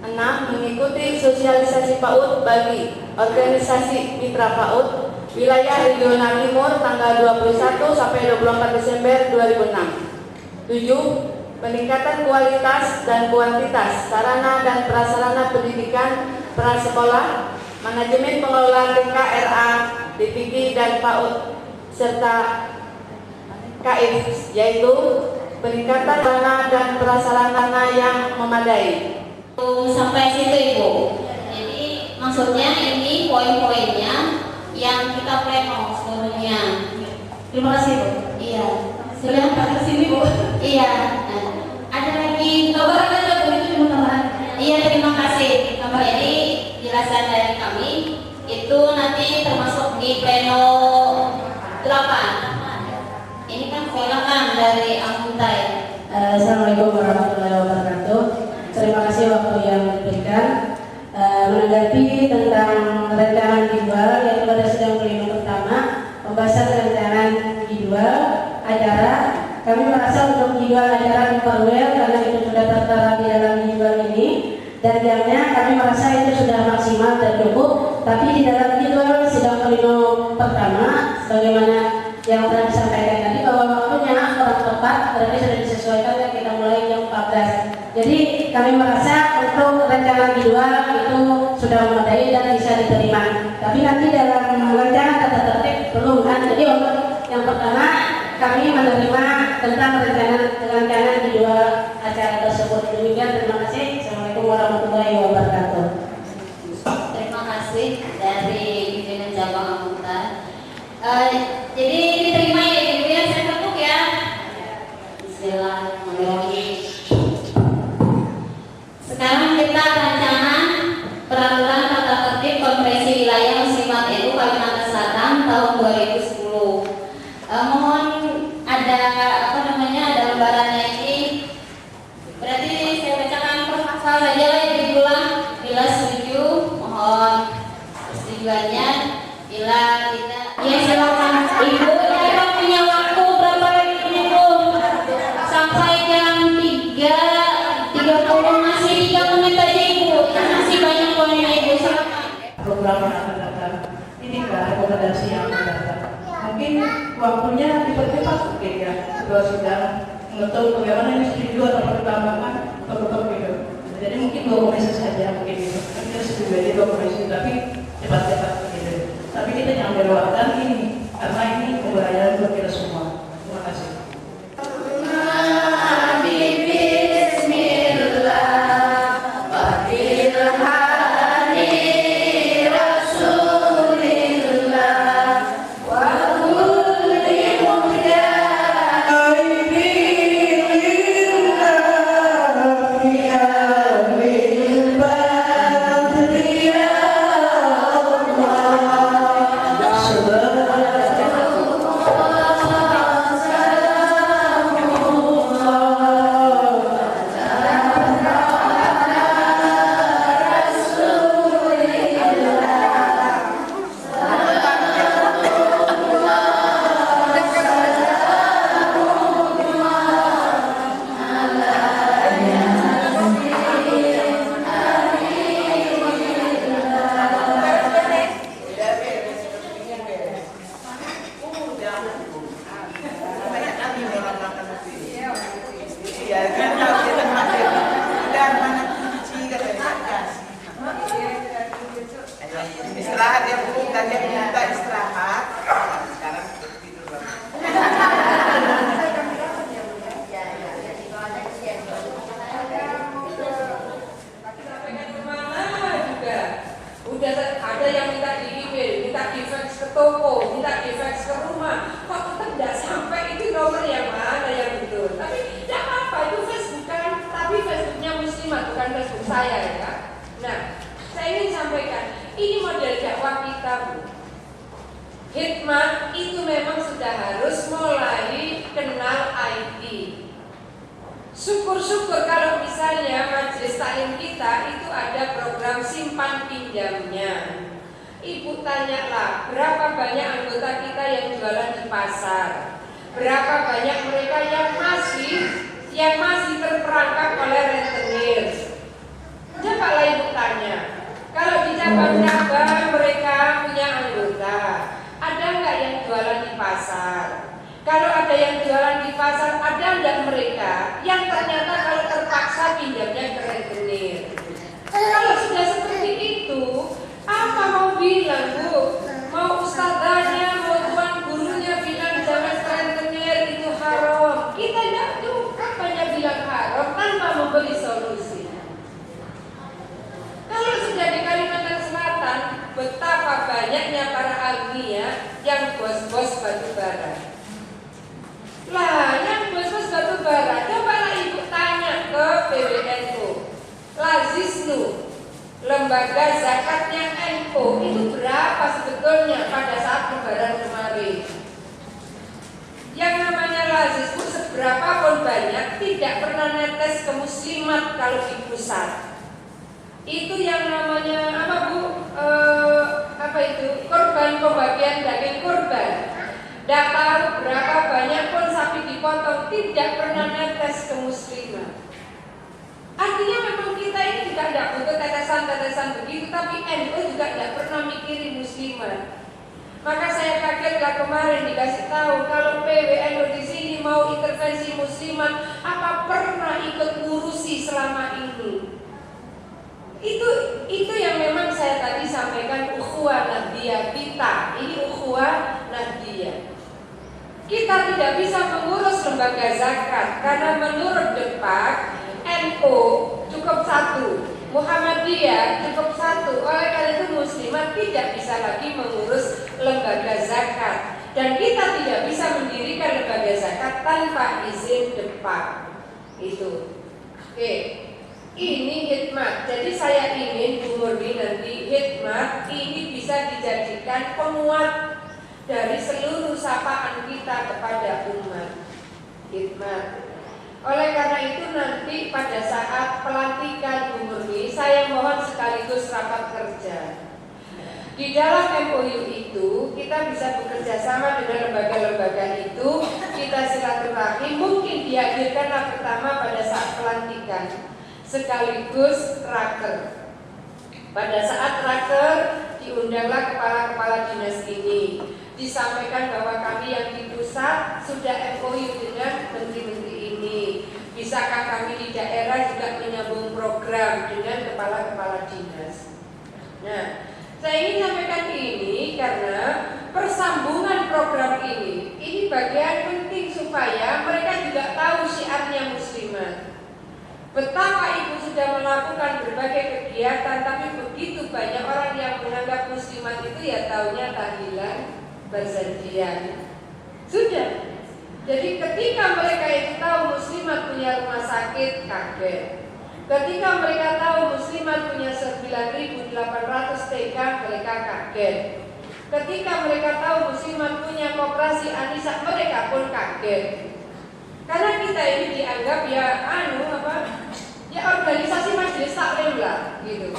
6. Mengikuti sosialisasi PAUD bagi organisasi mitra PAUD wilayah regional timur tanggal 21 sampai 24 Desember 2006. 7. Peningkatan kualitas dan kuantitas sarana dan prasarana pendidikan prasekolah, manajemen pengelolaan TKRA, DPG dan PAUD serta KIF, yaitu peningkatan sarana dan prasarana yang memadai. Sampai situ Ibu. Jadi maksudnya ini poin-poinnya yang kita pleno seluruhnya. Terima kasih Bu. Iya. Sudah ke sini Bu. Iya. Ada lagi kabar ada Bu itu teman-teman. Iya, terima kasih. Jadi jelasan dari kami itu nanti termasuk di pleno 8. Ini kan kewenangan dari anggota ya. Assalamualaikum warahmatullahi wabarakatuh. Terima kasih waktu yang diberikan. Menanggapi tentang rancangan jadwal yang pada sidang pleno pertama pembahasan rancangan jadwal acara, kami merasa untuk jadwal acara diperluas karena itu sudah tertera di dalam jadwal ini dan jamnya kami merasa itu sudah maksimal dan cukup. Tapi di dalam jadwal sidang pleno pertama sebagaimana yang telah disampaikan tadi bahwa waktunya kurang tepat, berarti sudah disesuaikan dan kita mulai jam 14. Jadi kami merasa untuk rancangan jadwal itu sudah memadai dan bisa diterima. Tapi nanti dalam rancangan tata tertib belum kan. Jadi untuk yang pertama kami menerima tentang rancangan jadwal acara tersebut. Demikian, terima kasih. Assalamualaikum warahmatullahi wabarakatuh. Terima kasih dari pimpinan cabang anggota. Jadi diterima ya Ibu ya, saya ketuk ya. Bismillahirrahmanirrahim. Sekarang kita rancangan peraturan tata tertib konferensi wilayah Muslimat NU Kalimantan Selatan tahun 2010. Mohon ada ada lembarannya ini. Berarti saya bacakan per pasal saja lah ya diulang. Bila setuju, mohon persetujuannya. Bila tidak, ya silakan Ibu. Kita punya waktu berapa lagi Ibu? Sampai jam 3.30 masih 3 menit aja Ibu. Masih banyak poinnya Ibu, silakan. Program yang akan datang ini kan rekomendasi yang akan datang. Mungkin waktunya dipercepat mungkin ya setelah sudah mengetahui bagaimana ini setuju atau perkembangan atau gitu. Jadi mungkin 2 komisi saja mungkin itu. Kan kita setuju aja 2 komisi tapi cepat-cepat gitu. Tapi kita jangan melewatkan ini karena ini pembelajaran buat kita semua. Terima kasih. Istirahat ya Bu, tadi minta istirahat. Sekarang tidur lagi. Udah ada yang minta di email, minta di fax ke toko, minta di fax ke rumah. Kok tetap tidak sampai itu nomor yang mana yang betul? Tapi tidak apa-apa, itu Facebookan, tapi Facebooknya Muslimat, bukan Facebook saya ya. Nah, saya ingin sampaikan, ini model dakwah kita Bu. Hikmah itu memang sudah harus mulai kenal IT. Syukur-syukur kalau misalnya majelis taklim kita itu ada program simpan pinjamnya. Ibu tanyalah berapa banyak anggota kita yang jualan di pasar, berapa banyak mereka yang masih terperangkap oleh rentenir. Cobalah ibu tanya, kalau di cabang-cabang mereka punya anggota, ada nggak yang jualan di pasar? Kalau ada yang jualan di pasar, ada nggak mereka yang ternyata kalau terpaksa pinjamnya ke rentenir? Kalau sudah seperti itu, apa mau bilang Bu? Mau ustadzanya, mau tuan gurunya bilang jangan ke rentenir itu haram. Kita tidak cukup hanya bilang haram tanpa memberi solusi. Kalau sudah di Kalimantan Selatan, betapa banyaknya para agnia yang bos-bos batu bara. Lah, yang bos-bos batu bara, cobalah ibu tanya ke PBNU, Lazisnu, lembaga zakatnya NU itu berapa sebetulnya pada saat lebaran kemarin? Yang namanya Lazisnu seberapa pun banyak tidak pernah netes ke Muslimat kalau di pusat. Itu yang namanya apa Bu? Apa itu? Korban pembagian daging kurban. Tidak tahu berapa banyak pun sapi dipotong, tidak pernah netes ke Muslimat. Artinya memang kita ini juga tidak butuh tetesan-tetesan begitu, tapi NU juga tidak pernah mikirin Muslimat. Maka saya kagetlah kemarin dikasih tahu kalau PWNU di sini mau intervensi Muslimat, apa pernah ikut ngurusi selama ini? Itu yang memang saya tadi sampaikan ukhuwah nahdiyah kita. Ini ukhuwah nahdiyah. Kita tidak bisa mengurus lembaga zakat karena menurut Depak NU cukup 1, Muhammadiyah cukup 1. Oleh karena itu Muslimat tidak bisa lagi mengurus lembaga zakat dan kita tidak bisa mendirikan lembaga zakat tanpa izin Depak. Itu. Oke. Ini hikmat. Jadi saya ingin Bu Murni nanti hikmat ini bisa dijadikan penguat dari seluruh sapaan kita kepada umat. Hikmat. Oleh karena itu nanti pada saat pelantikan Bu Murni, saya mohon sekaligus rapat kerja. Di dalam MOU itu kita bisa bekerja sama dengan lembaga-lembaga itu, kita silaturahim, mungkin dihadirkanlah pertama pada saat pelantikan. Sekaligus raker. Pada saat raker diundanglah kepala-kepala dinas ini, disampaikan bahwa kami yang di pusat sudah MOU dengan menteri-menteri ini. bisakah kami di daerah juga menyambung program dengan kepala-kepala dinas. Nah, saya ingin sampaikan ini karena persambungan program ini bagian penting supaya mereka juga tahu syiarnya muslimat. Betapa ibu sudah melakukan berbagai kegiatan, tapi begitu banyak orang yang menganggap muslimat itu ya taunya tahlilan, berzanjian. Sudah. Jadi ketika mereka itu tahu muslimat punya rumah sakit, kaget. Ketika mereka tahu muslimat punya 9.800 TK, mereka kaget. Ketika mereka tahu muslimat punya koperasi Anisa, mereka pun kaget. Karena kita ini dianggap ya ya organisasi majelis taklim lah gitu.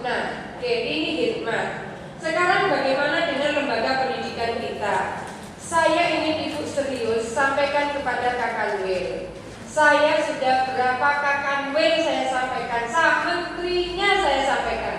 Nah, ini hikmah. Sekarang bagaimana dengan lembaga pendidikan kita? Saya ingin ibu serius sampaikan kepada Kakanwil. Saya sudah berapa Kakanwil saya sampaikan, menterinya saya sampaikan.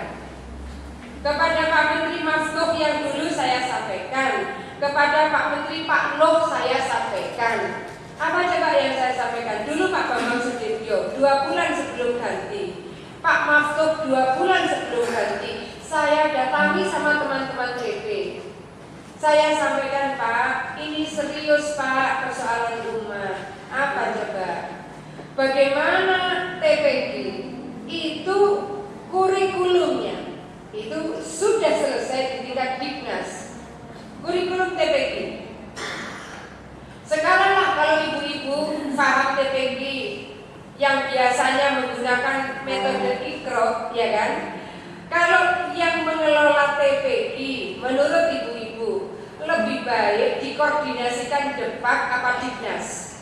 Kepada Pak Menteri Maftuh yang dulu saya sampaikan, kepada Pak Menteri Pak Nuh saya sampaikan. Apa coba yang saya sampaikan? Dulu Pak Bambang Sudibyo 2 bulan sebelum ganti, Pak Maftuh 2 bulan sebelum ganti, saya datangi sama teman-teman TP. Saya sampaikan, Pak, ini serius Pak persoalan rumah. Apa coba? Bagaimana TPG itu kurikulumnya itu sudah selesai di tingkat Diknas. Kurikulum TPG. Sekarang lah kalau ibu-ibu paham TPG yang biasanya menggunakan metode Ikro, ya kan? Kalau yang mengelola TPG menurut ibu-ibu lebih baik dikoordinasikan Depak apa Diknas?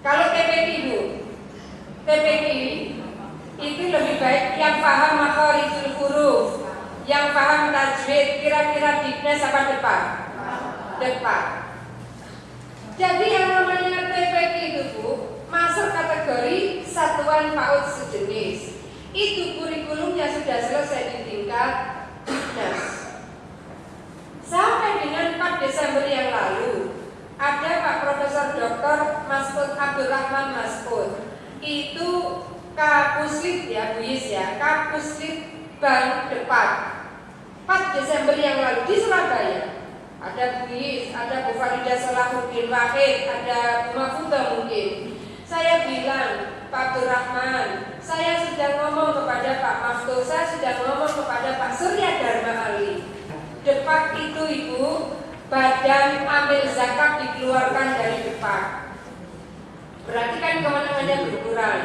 Kalau TPG ibu, TPG itu lebih baik yang paham makharijul huruf, yang paham tajwid, kira-kira Diknas apa Depak? Depak. Jadi yang namanya TPG itu Bu, masuk kategori satuan PAUD sejenis. Itu kurikulumnya sudah selesai di tingkat Diknas. Sampai dengan 4 Desember yang lalu, ada Pak Profesor Dr. Mas'ud Abdurrahman Mas'ud. Itu Kapuslit ya Bu Yis ya, Kapuslit Bank Depak. 4 Desember yang lalu di Surabaya. Ada Bu Yis, ada Bu Faridah Salahuddin Wahid, ada Bu Mahfudah mungkin. Saya bilang, Pak Abdurrahman, saya sudah ngomong kepada Pak Maftuh, saya sudah ngomong kepada Pak Surya Dharma Ali. Depak itu Ibu, badan amil zakat dikeluarkan dari Depak. Berarti kan kewenangannya berkurang.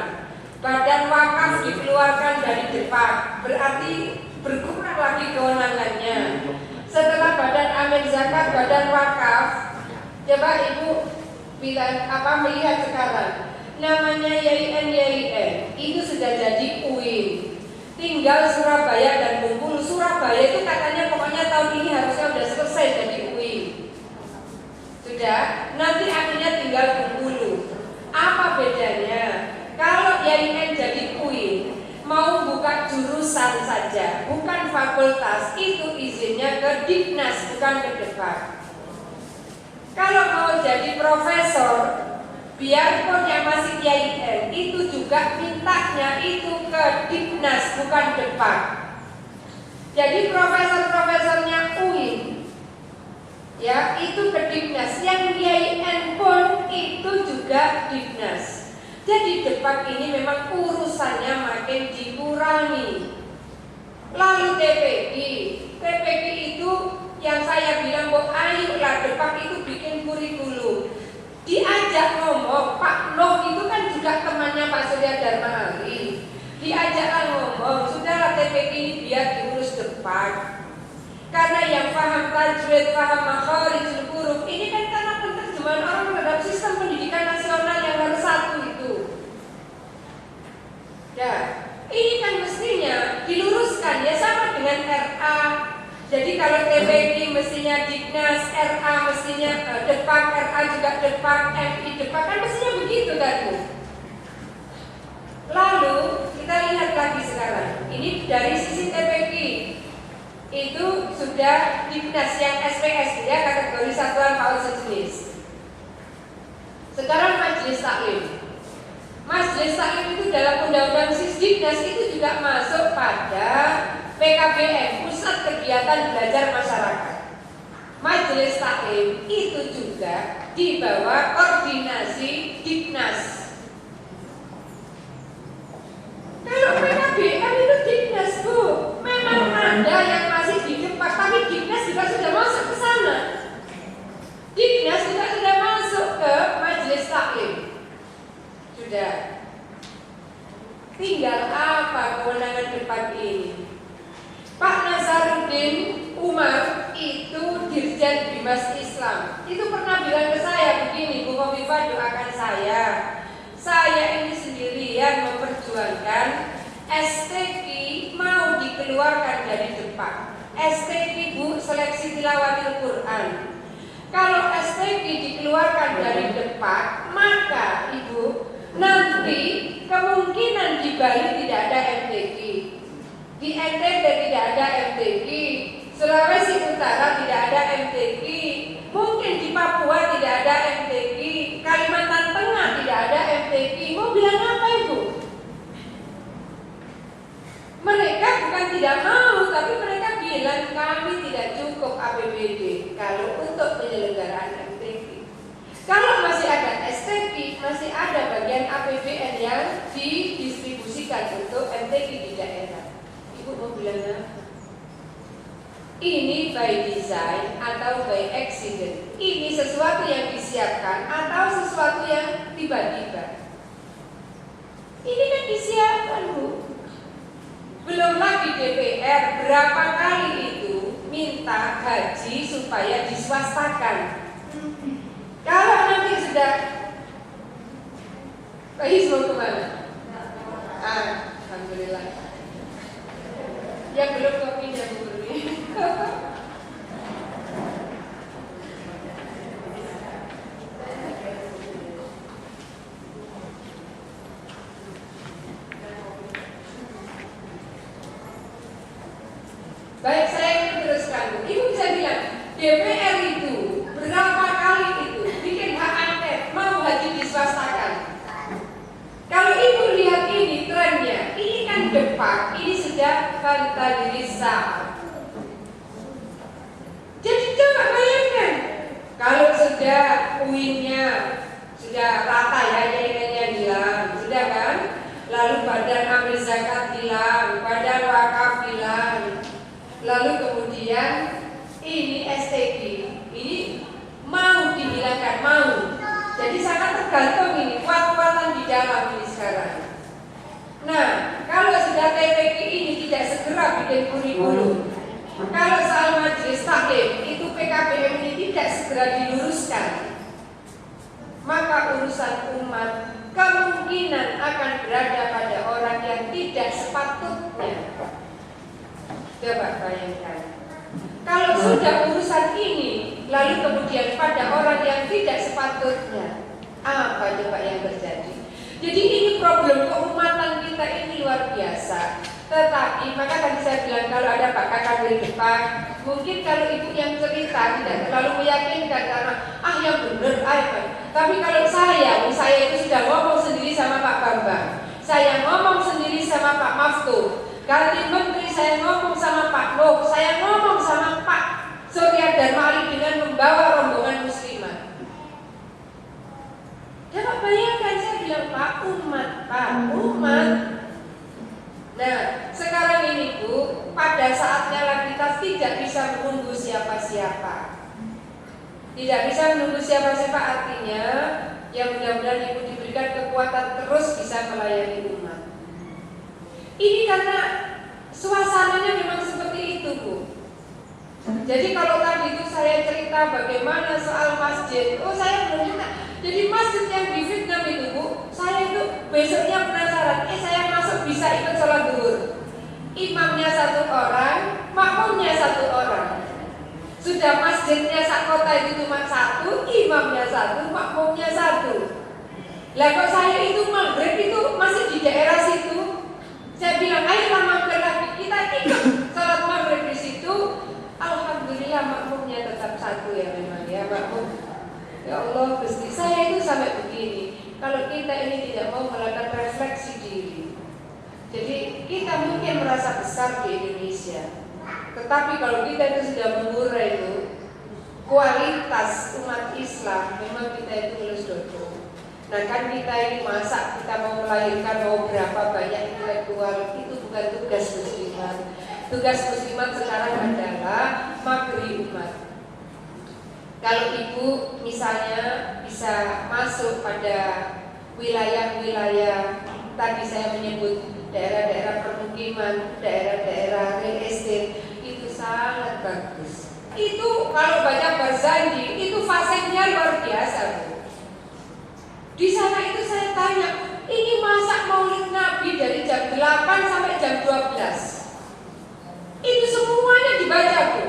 Badan wakaf dikeluarkan dari Depak, berarti berkurang lagi kewenangannya. Setelah badan amil zakat, badan wakaf, coba Ibu bilang melihat sekarang namanya YIN itu sudah jadi UIN. Tinggal Surabaya dan Bengkulu. Surabaya itu katanya pokoknya tahun ini harusnya sudah selesai jadi UIN. Sudah, nanti akhirnya tinggal Bengkulu. Apa bedanya? Kalau YIN jadi UIN, mau buka jurusan saja, bukan fakultas, itu izinnya ke Diknas, bukan ke Depak. Kalau mau jadi profesor, biarpun yang masih YIN, itu juga mintanya itu ke Diknas, bukan Depak. Jadi profesor-profesornya UIN, ya itu ke Diknas. Yang YIN pun itu juga Diknas. Jadi Depak ini memang urusannya makin dikurangi. Lalu TPG itu yang saya bilang bahwa ayolah Depak itu bikin kurikulum. Diajak ngomong, Pak Nuh itu kan juga temannya Pak Surya Dharma Ali. Diajaklah ngomong, sudahlah TPG ini biar diurus Depak. Karena yang paham tajwid, paham makharijul huruf, ini kan karena penerjemahan orang terhadap sistem pendidikan nasional yang harus satu itu. Ya, ini kan mestinya diluruskan ya sama dengan RA. Jadi kalau TPG mestinya Diknas, RA mestinya Depak, RA juga Depak, MI Depak, kan mestinya begitu kan Bu. Lalu kita lihat lagi sekarang, ini dari sisi TPG itu sudah Diknas yang SPS ya, kategori satuan PAUD sejenis. Sekarang majelis taklim. Majelis Taklim itu dalam Undang-Undang Sisdiknas itu juga masuk pada PKBM, Pusat Kegiatan Belajar Masyarakat. Majelis Taklim itu juga di bawah koordinasi Diknas. Kalau PKBM itu Diknas, Bu. Memang ada yang masih di Depak, tapi Diknas juga sudah masuk ke sana. Diknas juga sudah masuk ke Majelis Taklim. Sudah. Tinggal apa kewenangan depan ini? Pak Nasaruddin Umar itu Dirjen Bimas Islam. Itu pernah bilang ke saya begini, Bu Khofifah, doakan saya. Saya ini sendirian memperjuangkan STQ mau dikeluarkan dari Depak. STQ, Bu, seleksi tilawatil Quran. Kalau STQ dikeluarkan dari Depak, maka Ibu nanti kemungkinan di Bali tidak ada MTQ, di NTT tidak ada MTQ, Sulawesi Utara tidak ada MTQ, mungkin di Papua tidak ada MTQ, Kalimantan Tengah tidak ada MTQ. Mau bilang apa Ibu? Mereka bukan tidak mau, tapi mereka bilang kami tidak cukup APBD kalau untuk penyelenggaraan MTQ. Kalau masih ada STQ, masih ada bagian APBN yang didistribusikan untuk MTQ di daerah. Ibu mau bilang apa? Ini by design atau by accident? Ini sesuatu yang disiapkan atau sesuatu yang tiba-tiba? Ini kan disiapkan, Bu. Belum lagi DPR berapa kali itu minta haji supaya diswastakan. Kalau nanti sudah Pak His mau kemana? Alhamdulillah. Yang belum kopinya Bu Nurmi. Baik, saya ingin teruskan. Ibu bisa bilang DPR itu berapa kali itu bikin hak angket mau haji diswastakan. Kalau Ibu lihat ini trennya, ini kan Depak, ini sudah Fantadirisa. Jadi coba bayangkan, kalau sudah UIN-nya sudah rata ya, jaringannya hilang, sudah kan? Lalu badan amil zakat hilang, badan wakaf hilang, lalu kemudian ini STQ, ini mau dihilangkan, mau. Jadi sangat tergantung ini kuat-kuatan di dalam ini sekarang. Nah, kalau sudah TPQ ini tidak segera bikin kurikulum, kalau soal Majelis Taklim itu PKBM ini tidak segera diluruskan, maka urusan umat kemungkinan akan berada pada orang yang tidak sepatutnya. Coba bayangkan, kalau sudah urusan ini lalu kemudian pada orang yang tidak sepatutnya, apa coba yang terjadi? Jadi ini problem keumatan kita ini luar biasa. Tetapi maka tadi saya bilang kalau ada Pak Kakak dari depan, mungkin kalau ibu yang cerita tidak terlalu meyakinkan karena yang benar Tapi kalau saya itu sudah ngomong sendiri sama Pak Bambang, saya ngomong sendiri sama Pak Maftu, ganti menteri saya ngomong sama Pak Nuh, saya ngomong sama Pak Surya Dharma dengan membawa rombongan muslimah. Coba bayangkan, saya bilang Pak umat. Nah, sekarang ini Bu, pada saatnya lah kita tidak bisa menunggu siapa-siapa. Tidak bisa menunggu siapa-siapa artinya yang mudah-mudahan Ibu diberikan kekuatan terus bisa melayani umat. Ini karena suasananya memang seperti itu Bu. Jadi kalau tadi itu saya cerita bagaimana soal masjid, saya belum cerita. Jadi masjid yang di Vietnam itu Bu, saya itu besoknya penasaran, saya masuk bisa ikut sholat zuhur. Imamnya satu orang, makmumnya satu orang. Sudah masjidnya sak kota itu cuma satu, imamnya satu, makmumnya satu. Lah kok saya itu maghrib itu masih di daerah situ. Saya bilang, ayolah mampir lagi, kita ikut sholat maghrib di situ. Alhamdulillah makmumnya tetap satu ya memang ya makmum. Ya Allah Gusti, saya itu sampai begini. kalau kita ini tidak mau melakukan refleksi diri. Jadi kita mungkin merasa besar di Indonesia, tetapi kalau kita itu sudah mengurai itu kualitas umat Islam, memang kita itu lulus dodo. Nah kan kita ini masa kita mau melahirkan mau berapa banyak intelektual, itu bukan tugas muslimat. Tugas muslimat sekarang adalah magri umat. Kalau ibu misalnya bisa masuk pada wilayah-wilayah, tadi saya menyebut daerah-daerah permukiman, daerah-daerah real estate, itu sangat bagus. Itu kalau baca Barzanji, itu fasednya luar biasa, Bu. Di sana itu saya tanya, ini masa maulid Nabi dari jam 8 sampai jam 12. Itu semuanya dibaca, Bu.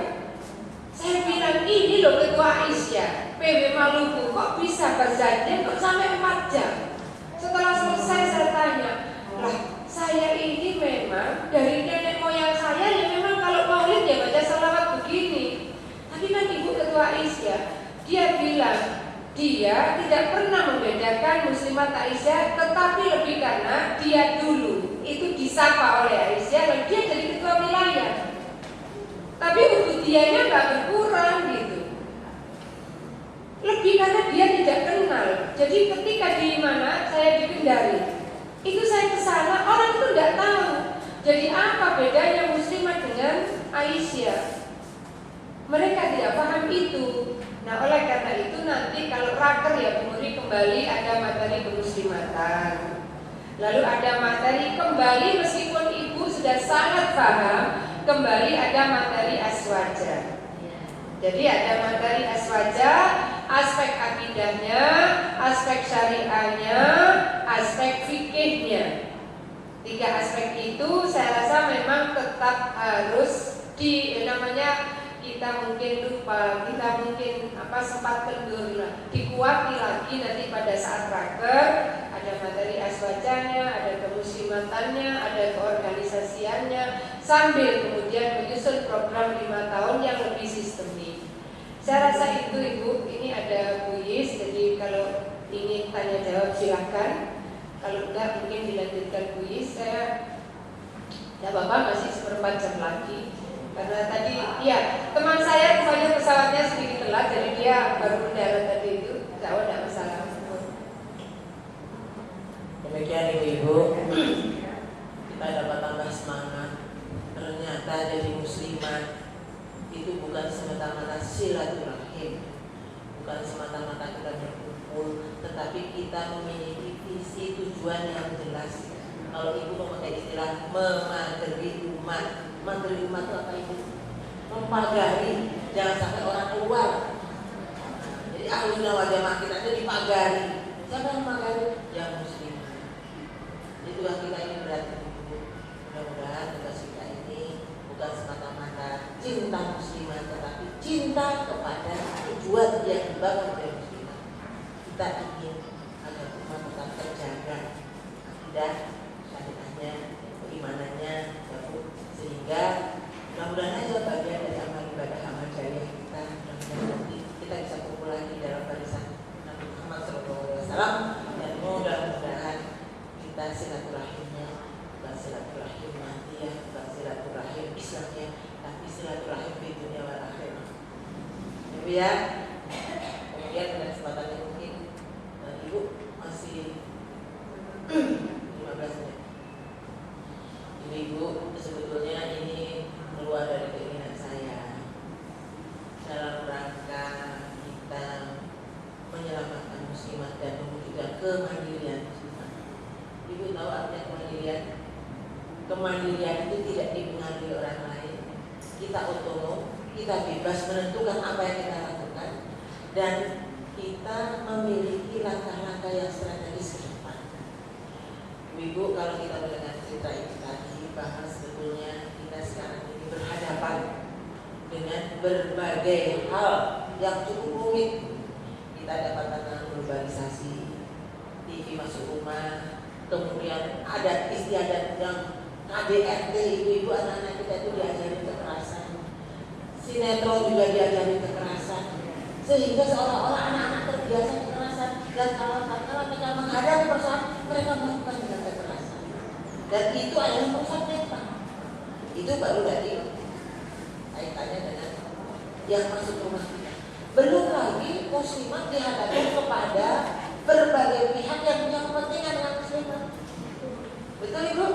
Saya bilang, ini loh Ketua Aisyah, PW Maluku, kok bisa Barzanji kok sampai 4 jam? Setelah selesai saya tanya, lah saya ini memang dari nenek moyang saya ya memang kalau maulid ya baca salawat begini. Tapi kan Ibu Ketua Aisyah, dia bilang dia tidak pernah membedakan muslimat Aisyah, tetapi lebih karena dia dulu itu disapa oleh Aisyah dan dia jadi ketua wilayah. Tapi ubudiahnya nggak berkurang gitu. Lebih karena dia tidak kenal. Jadi ketika di mana saya di Kendari, itu saya ke sana, orang itu tidak tahu. Jadi apa bedanya muslimat dengan Aisyah? Mereka tidak paham itu. Nah oleh karena itu nanti kalau raker ya Bu Muri kembali ada materi kemuslimatan. Lalu ada materi kembali meskipun ibu sudah sangat paham, kembali ada materi aswaja. Jadi ada materi aswaja, aspek akidahnya, aspek syariahnya, aspek fikihnya. 3 aspek itu saya rasa memang tetap harus namanya kita mungkin lupa, kita mungkin sempat kendur lah, dikuati lagi nanti pada saat raker ada materi aswajanya, ada kemuslimatannya, ada keorganisasiannya, sambil kemudian menyusun program 5 tahun yang lebih sistemik. Saya rasa itu Ibu, ini ada kuis, jadi kalau ingin tanya jawab silahkan. Kalau enggak mungkin dilanjutkan kuis. Saya tidak apa-apa, masih 1/4 jam lagi. Karena tadi, ya teman saya rupanya pesawatnya sedikit telat, jadi dia baru mendarat tadi itu. Jauh tidak masalah. Demikian Ibu-Ibu, kita dapat tambah semangat. Ternyata jadi muslimat itu bukan semata-mata silaturahim, bukan semata-mata kita berkumpul, tetapi kita memiliki visi tujuan yang jelas. Kalau Ibu memakai istilah memagari umat, memagari umat itu apa Ibu? Memagari, jangan sampai orang keluar. Jadi Ahlussunnah wal Jamaah kita itu dipagari. Siapa yang memagari? Yang muslim. Itulah kita ini berarti Ibu. Mudah-mudahan tugas kita ini bukan semata-mata cinta muslimah, tetapi cinta kepada tujuan yang dibangun oleh muslimah. Kita ingin agar umat tetap terjaga akidah, syariahnya, keimanannya, sehingga mudah-mudahan aja bagian dari amal ibadah amal jariah kita, mudah-mudahan nanti kita bisa kumpul lagi dalam barisan Nabi Muhammad SAW, dan mudah-mudahan kita silaturahimnya bukan silaturahim madiyah, bukan silaturahim Islamnya, tapi silaturahim di dunia wal akhirah. Ibu ya, kemudian pada kesempatan yang mungkin Ibu masih 15 menit. Ibu, sebetulnya ini keluar dari keinginan saya dalam rangka kita menyelamatkan muslimat dan mewujudkan kemandirian muslimat. Ibu tahu artinya kemandirian? Kemandirian itu tidak dipengaruhi orang lain. Kita otonom, kita bebas menentukan apa yang kita lakukan, dan kita memiliki langkah-langkah yang strategis ke depan. Ibu, kalau kita mendengar cerita ini tadi, bahwa sebetulnya kita sekarang ini berhadapan dengan berbagai hal yang cukup rumit. Kita dapat tentang globalisasi, TV masuk rumah, kemudian ada istiadat yang KDRT, ibu-ibu anak-anak kita itu diajari kekerasan, sinetron juga diajari kekerasan, sehingga seolah-olah anak-anak terbiasa kekerasan, dan kalau mereka mereka menghadapi persoalan, mereka melakukan dengan kekerasan. Dan itu adalah perusahaan mereka. Itu baru dari kaitannya dengan yang masuk rumah kita. Belum lagi muslimat dihadapkan kepada berbagai pihak yang punya kepentingan dengan muslimat. Betul Ibu?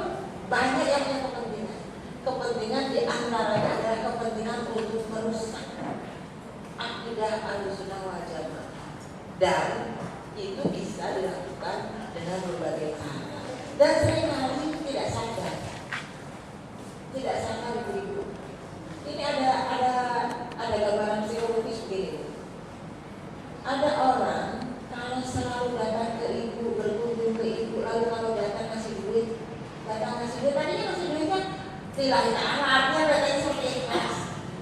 Banyak yang punya kepentingan. Kepentingan diantaranya adalah kepentingan untuk merusak akidah Ahlussunnah wal Jamaah. Dan itu bisa dilakukan dengan berbagai cara. Dan seringkali tidak sadar. Tidak sadar Ibu. Ini ada gambaran psikologis begini. Ada orang kalau selalu datang ke ibu, berkunjung ke ibu, lalu kalau datang ngasih duit, tadinya ngasih duit kan tidak artinya datang seperti ikhlas.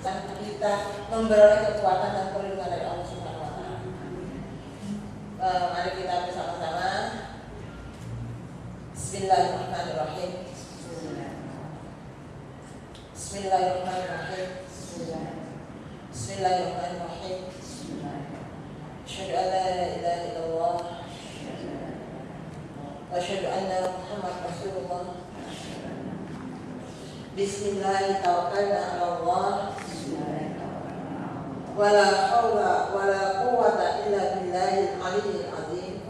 Saat kita memperoleh kekuatan dan perlindungan dari Allah Subhanahu Wa Taala. Mari kita bersama-sama. Bismillahirrahmanirrahim. Bismillahirrahmanirrahim. Bismillahirrahmanirrahim. Asyhadu an la ilaha illallah wa asyhadu anna Muhammad Rasulullah. Bismillah tawakkalna 'ala Allah. Wa la haula wa la quwwata illa billahil aliyyil azim.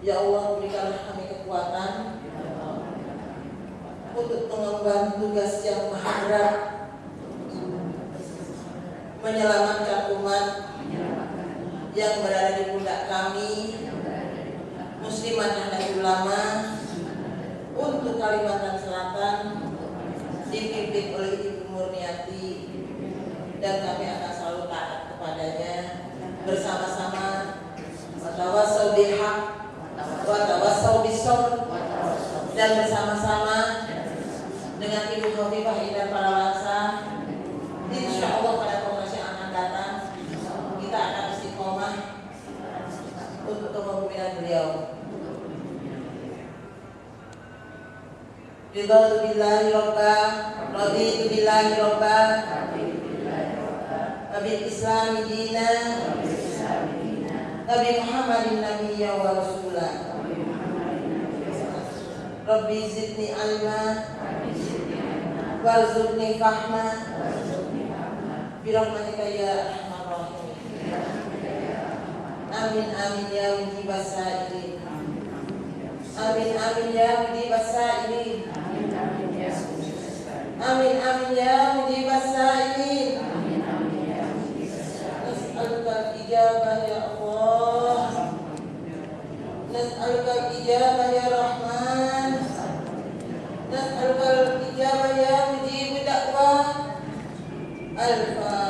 Ya Allah, berikanlah kami kekuatan untuk mengemban tugas yang maha berat, menyelamatkan umat yang berada di pundak kami, Muslimat Nahdlatul Ulama, untuk Kalimantan Selatan, dipimpin oleh Ibu Murniati, dan kami akan selalu taat kepadanya bersama-sama. Watawassaw bil haq, watawassaw bis sabr, dan bersama-sama dengan Ibu Khofifah Indar Parawansa, insya Allah pada kongres yang akan datang kita akan istiqomah untuk kepemimpinan beliau. Ridhatu billahi robba, raditu billahi robba, wabil islami dina, Nabi Muhammadin nabiyya wa rasulah. Rabbi zidni ilma warzuqni fahma birahmatika ya arhamar rahimin. Amin amin ya mujibas sa'ilin. Amin amin ya mujibas sa'ilin. Amin amin ya mujibas sa'ilin. Nas'aluka ijabah ya Allah. Nas'aluka ijabah ya Rahman. Nas'aluka ijabah ya mujib da'wah. Al-Fatihah.